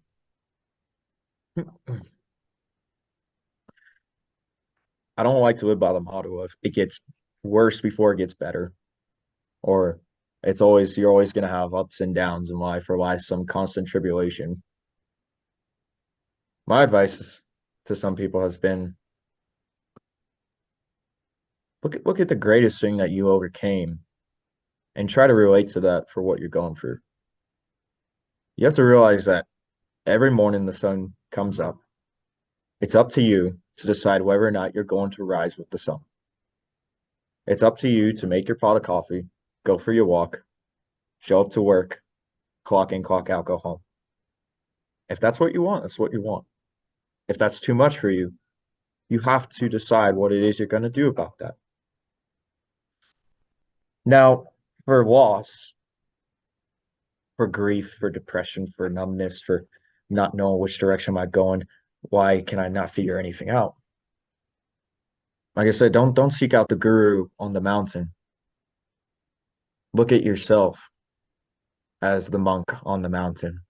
I don't like to live by the motto of it gets worse before it gets better, or you're always going to have ups and downs in life, or life some constant tribulation. My to some people has been look at the greatest thing that you overcame and try to relate to that for what you're going through. You have to realize that every morning the sun comes up. It's up to you to decide whether or not you're going to rise with the sun. It's up to you to make your pot of coffee, go for your walk, show up to work, clock in, clock out, go home. If that's what you want, that's what you want. If that's too much for you, you have to decide what it is you're going to do about that. Now, for loss, for grief, for depression, for numbness, for not knowing which direction am I going, why can I not figure anything out? Like I said, don't seek out the guru on the mountain. Look at yourself as the monk on the mountain.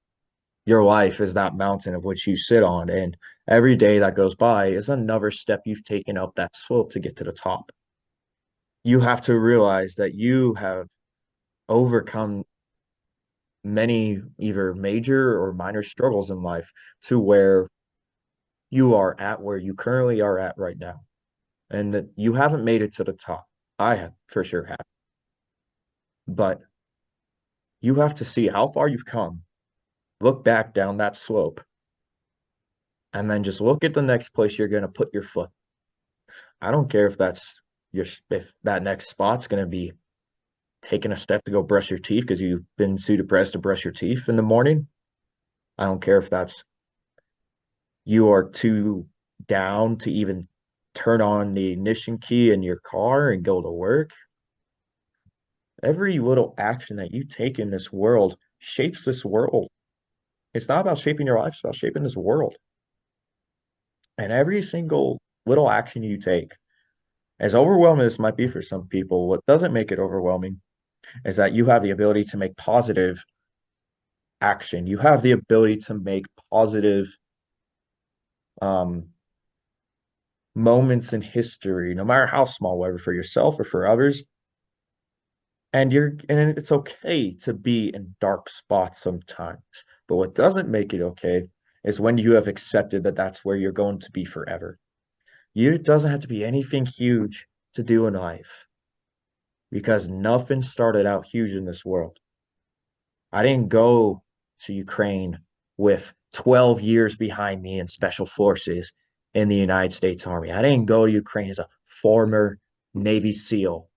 Your life is that mountain of which you sit on, and every day that goes by is another step you've taken up that slope to get to the top. You have to realize that you have overcome many either major or minor struggles in life to where you are at where you currently are at right now, and that you haven't made it to the top. I have for sure have, but you have to see how far you've come, look back down that slope, and then just look at the next place you're going to put your foot. I don't care if if that next spot's going to be taking a step to go brush your teeth because you've been too depressed to brush your teeth in the morning. I don't care if that's you are too down to even turn on the ignition key in your car and go to work. Every little action that you take in this world shapes this world. It's not about shaping your life, it's about shaping this world. And every single little action you take, as overwhelming as this might be for some people, what doesn't make it overwhelming is that you have the ability to make positive action. You have the ability to make positive um, moments in history, no matter how small, whether for yourself or for others. And it's okay to be in dark spots sometimes. But what doesn't make it okay is when you have accepted that that's where you're going to be forever. It doesn't have to be anything huge to do in life because nothing started out huge in this world. I didn't go to Ukraine with 12 years behind me in special forces in the United States Army. I didn't go to Ukraine as a former Navy SEAL.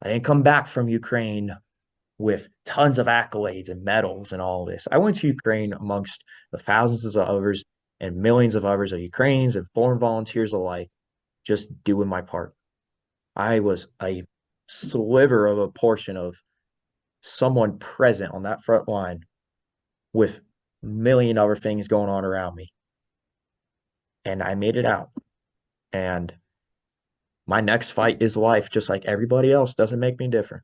I didn't come back from Ukraine with tons of accolades and medals and all this. I went to Ukraine amongst the thousands of others and millions of others of Ukrainians and foreign volunteers alike, just doing my part. I was a sliver of a portion of someone present on that front line with a million other things going on around me. And I made it out. And My next fight is life, just like everybody else. Doesn't make me different.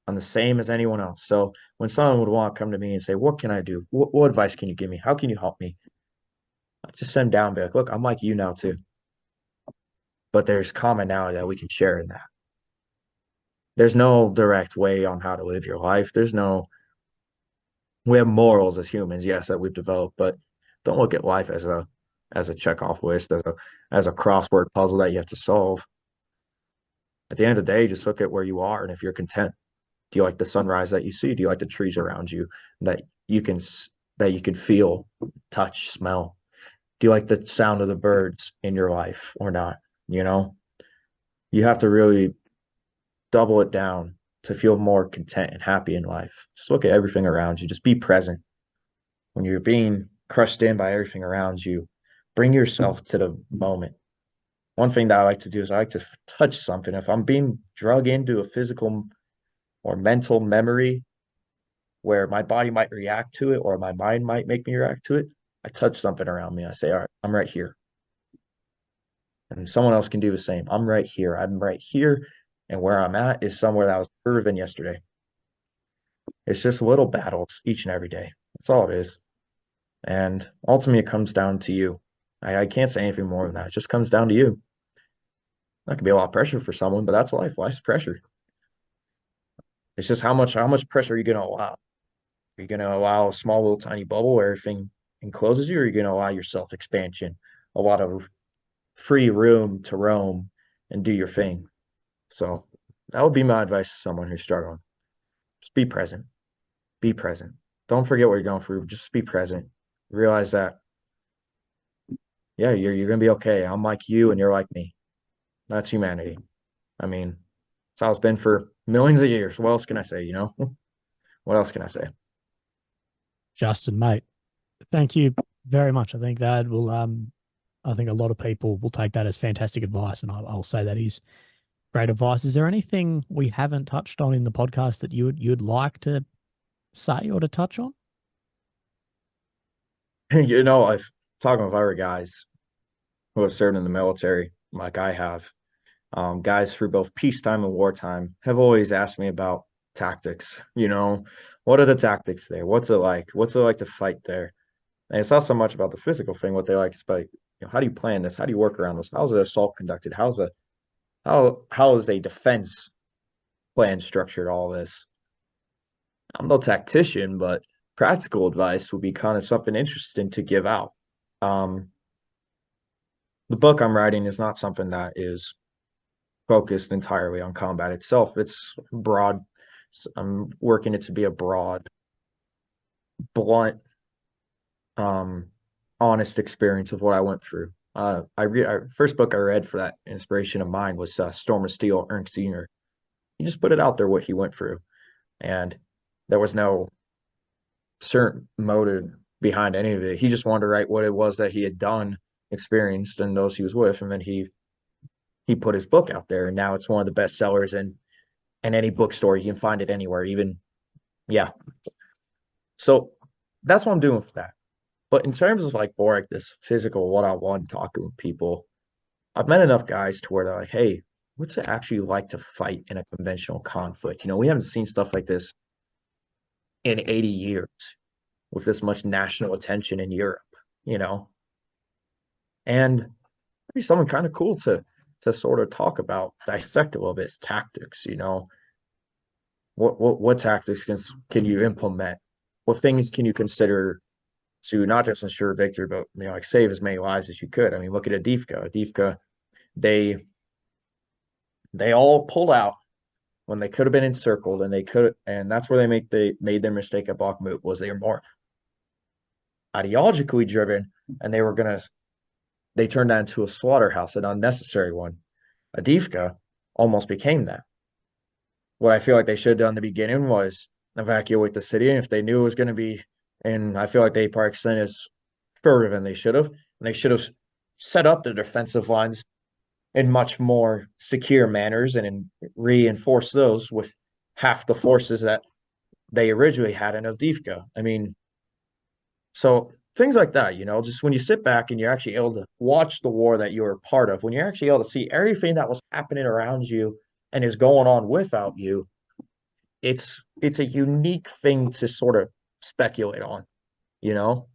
I'm the same as anyone else. So when someone would want to come to me and say, what can I do? What advice can you give me? How can you help me? I just send down and be like, look, I'm like you now too. But there's commonality that we can share in that. There's no direct way on how to live your life. We have morals as humans, yes, that we've developed, but don't look at life as a check off list, as a crossword puzzle that you have to solve. At the end of the day, just look at where you are, and if you're content, do you like the sunrise that you see? Do you like the trees around you that you can that you can feel, touch, smell? Do you like the sound of the birds in your life or not? You know, you have to really double it down to feel more content and happy in life. Just look at everything around you. Just be present. When you're being crushed in by everything around you, bring yourself to the moment. One thing that I like to do is I like to touch something. If I'm being drug into a physical or mental memory where my body might react to it or my mind might make me react to it, I touch something around me. I say, all right, I'm right here. And someone else can do the same. I'm right here. I'm right here. And where I'm at is somewhere that was proven yesterday. It's just little battles each and every day. That's all it is. And ultimately, it comes down to you. I can't say anything more than that. It just comes down to you. That could be a lot of pressure for someone, but that's life. Life's pressure. It's just how much pressure are you going to allow? Are you going to allow a small little tiny bubble where everything encloses you, or are you going to allow yourself expansion, a lot of free room to roam and do your thing? So that would be my advice to someone who's struggling. Just be present. Be present. Don't forget what you're going through. Just be present. Realize that, yeah, you're gonna be okay. I'm like you and you're like me. That's humanity. I mean, it's how it's been for millions of years. What else can I say, you know? What else can I say? Justin, mate, thank you very much. I think that will I think a lot of people will take that as fantastic advice, and I'll say that is great advice. Is there anything we haven't touched on in the podcast that you'd like to say or to touch on? You know, I've talking with other guys who have served in the military, like I have, guys through both peacetime and wartime have always asked me about tactics. You know, what are the tactics there? What's it like? What's it like to fight there? And it's not so much about the physical thing. What they like is like, you know, how do you plan this? How do you work around this? How's an assault conducted? How is a defense plan structured? All this. I'm no tactician, but practical advice would be kind of something interesting to give out. Um, the book I'm writing is not something that is focused entirely on combat itself. It's broad. I'm working it to be a broad, blunt, um, honest experience of what I went through. First book I read for that inspiration of mine was Storm of Steel, Ernst Senior. He just put it out there what he went through, and there was no certain motive behind any of it. He just wanted to write what it was that he had done, experienced, and those he was with, and then he put his book out there, and now it's one of the best sellers in any bookstore. You can find it anywhere, even yeah. So that's what I'm doing for that. But in terms of like more like this physical one-on-one talking with people, I've met enough guys to where they're like, hey, what's it actually like to fight in a conventional conflict? You know, we haven't seen stuff like this in 80 years with this much national attention in Europe, you know? And be something kind of cool to sort of talk about, dissect a little bit, is tactics, you know. What tactics can you implement? What things can you consider to not just ensure victory, but you know, like save as many lives as you could? I mean, look at Adivka. Adivka, they they all pulled out when they could have been encircled, and that's where they made their mistake at Bakhmut, was they were more ideologically driven, and they turned that into a slaughterhouse, an unnecessary one. Adivka almost became that. What I feel like they should have done in the beginning was evacuate the city, and if they knew it was going to be, and I feel like they probably extended it further than they should have, and they should have set up the defensive lines in much more secure manners and reinforce those with half the forces that they originally had in Avdiivka. I mean, so things like that, just when you sit back and you're actually able to watch the war that you were a part of, when you're actually able to see everything that was happening around you and is going on without you, it's a unique thing to sort of speculate on, you know?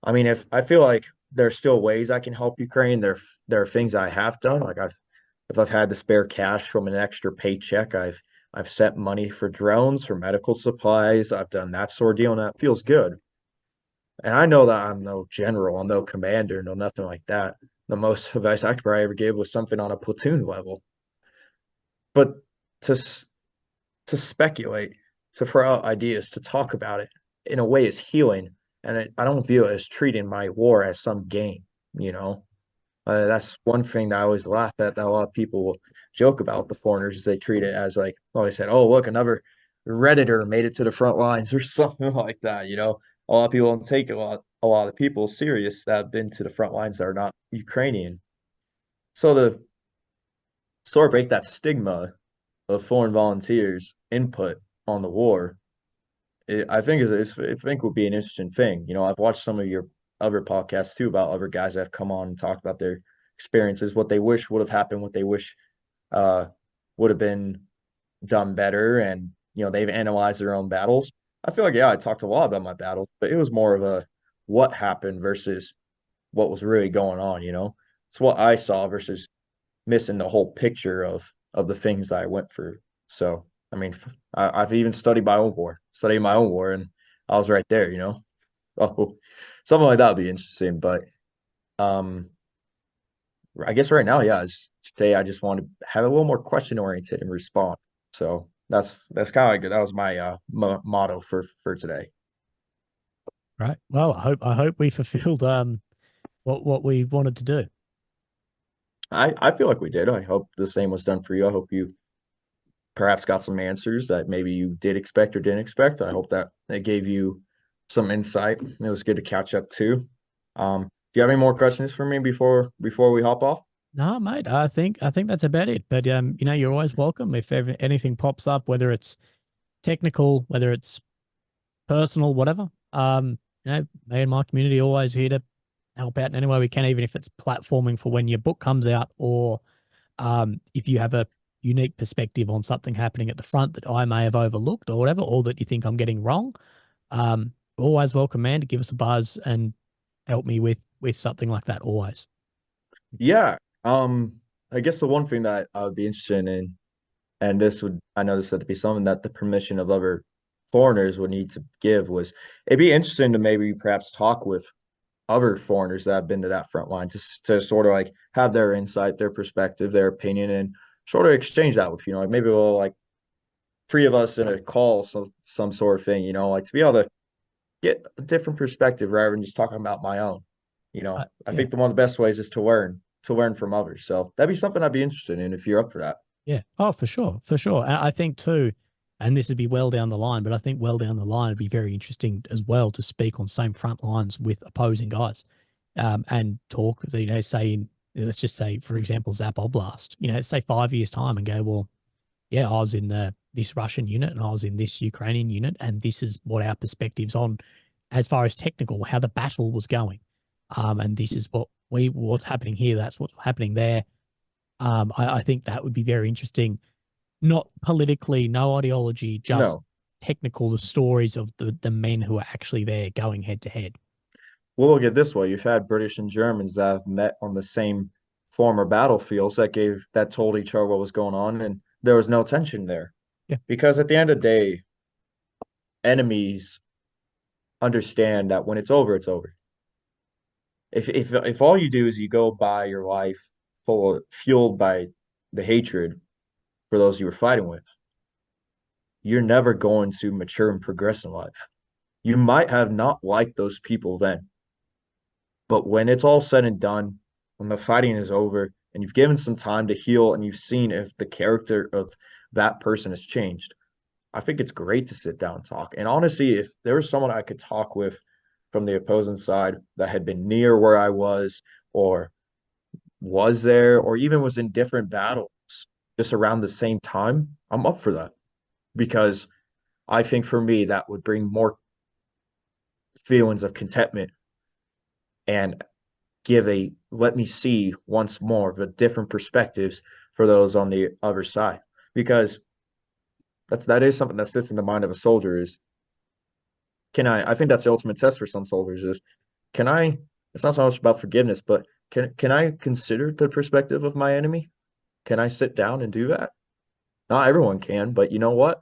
I mean, if I feel like there's still ways I can help Ukraine, there are things I have done. Like if I've had to spare cash from an extra paycheck, I've sent money for drones, for medical supplies. I've done that sort of deal, and that feels good. And I know that I'm no general, I'm no commander, no nothing like that. The most advice I could probably ever give was something on a platoon level. But to to speculate, to throw out ideas, to talk about it in a way is healing. And I don't view it as treating my war as some game. That's one thing that I always laugh at, that a lot of people will joke about the foreigners, is they treat it as like, oh, they said, oh, look, another Redditor made it to the front lines or something like that. A lot of people don't take a lot of people serious that have been to the front lines that are not Ukrainian. So to sort of break that stigma of foreign volunteers' input on the war, I think I think would be an interesting thing. I've watched some of your other podcasts too about other guys that have come on and talked about their experiences, what they wish would have happened, what they wish uh, would have been done better, and they've analyzed their own battles. I feel like I talked a lot about my battles, but it was more of a what happened versus what was really going on. It's what I saw versus missing the whole picture of the things that I went through. So, I mean, I've even studied my own war, and I was right there. Oh, something like that would be interesting. But um, I guess right now, today I just want to have a little more question oriented and respond. So that's kind of like that was my motto for today. Right. Well, I hope we fulfilled what we wanted to do. I feel like we did. I hope the same was done for you. I hope you perhaps got some answers that maybe you did expect or didn't expect. I hope that it gave you some insight. It was good to catch up too. Do you have any more questions for me before we hop off? No, mate, I think that's about it. But you're always welcome if ever anything pops up, whether it's technical, whether it's personal, whatever. Me and my community are always here to help out in any way we can, even if it's platforming for when your book comes out, or if you have a unique perspective on something happening at the front that I may have overlooked or whatever, or that you think I'm getting wrong. Always welcome, man, to give us a buzz and help me with something like that. Always. Yeah. I guess the one thing that I would be interested in, and I know this would be something that the permission of other foreigners would need to give, was it'd be interesting to maybe perhaps talk with other foreigners that have been to that front line to sort of like have their insight, their perspective, their opinion, and sort of exchange that with, like maybe we'll like three of us in a call, some sort of thing, like to be able to get a different perspective rather than just talking about my own. I Yeah. think one of the best ways is to learn from others. So that'd be something I'd be interested in if you're up for that. Yeah. Oh, for sure. For sure. And I think too, and this would be well down the line, but I think well down the line it'd be very interesting as well to speak on same front lines with opposing guys, and talk, say let's just say, for example, Zap Oblast, say 5 years time and go, well, yeah, I was in this Russian unit and I was in this Ukrainian unit, and this is what our perspectives on as far as technical, how the battle was going. And this is what's happening here. That's what's happening there. I think that would be very interesting. Not politically, no ideology, just No. technical, the stories of the men who are actually there going head to head. We'll look at it this way. You've had British and Germans that have met on the same former battlefields that told each other what was going on, and there was no tension there. Yeah. Because at the end of the day, enemies understand that when it's over, it's over. If all you do is you go by your life fueled by the hatred for those you were fighting with, you're never going to mature and progress in life. You might have not liked those people then, but when it's all said and done, when the fighting is over and you've given some time to heal and you've seen if the character of that person has changed, I think it's great to sit down and talk. And honestly, if there was someone I could talk with from the opposing side that had been near where I was, or was there, or even was in different battles just around the same time, I'm up for that. Because I think for me, that would bring more feelings of contentment and let me see once more the different perspectives for those on the other side. Because that is something that sits in the mind of a soldier is, I think that's the ultimate test for some soldiers is, can I, it's not so much about forgiveness, but can I consider the perspective of my enemy? Can I sit down and do that? Not everyone can, but you know what?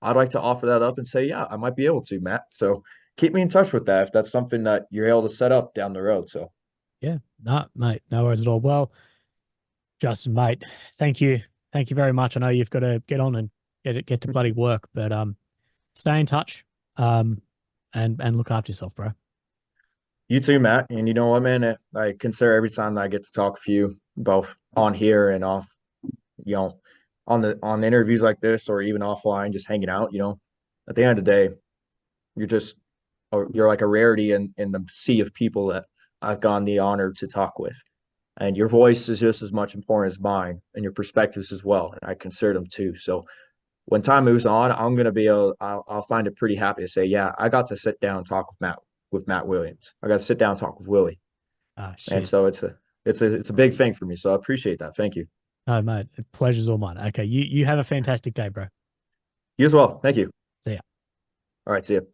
I'd like to offer that up and say, yeah, I might be able to, Matt. So keep me in touch with that if that's something that you're able to set up down the road. So Yeah, no, mate, no worries at all. Well, Justin, mate, thank you very much. I know you've got to get on and get to bloody work, but stay in touch, and look after yourself, bro. you too, Matt. And you know what, man? I consider every time that I get to talk with you, both on here and off, you know, on interviews like this or even offline, just hanging out, at the end of the day, you're just you're like a rarity in the sea of people that I've gotten the honor to talk with. And your voice is just as much important as mine and your perspectives as well. And I consider them too. So when time moves on, I'm gonna be I'll find it pretty happy to say, yeah, I got to sit down and talk with Matt Williams. I got to sit down and talk with Willie. Ah, And shit. so it's a big thing for me. So I appreciate that. Thank you. No, mate, pleasure's all mine. Okay, you have a fantastic day, bro. You as well. Thank you. See ya. All right, see you.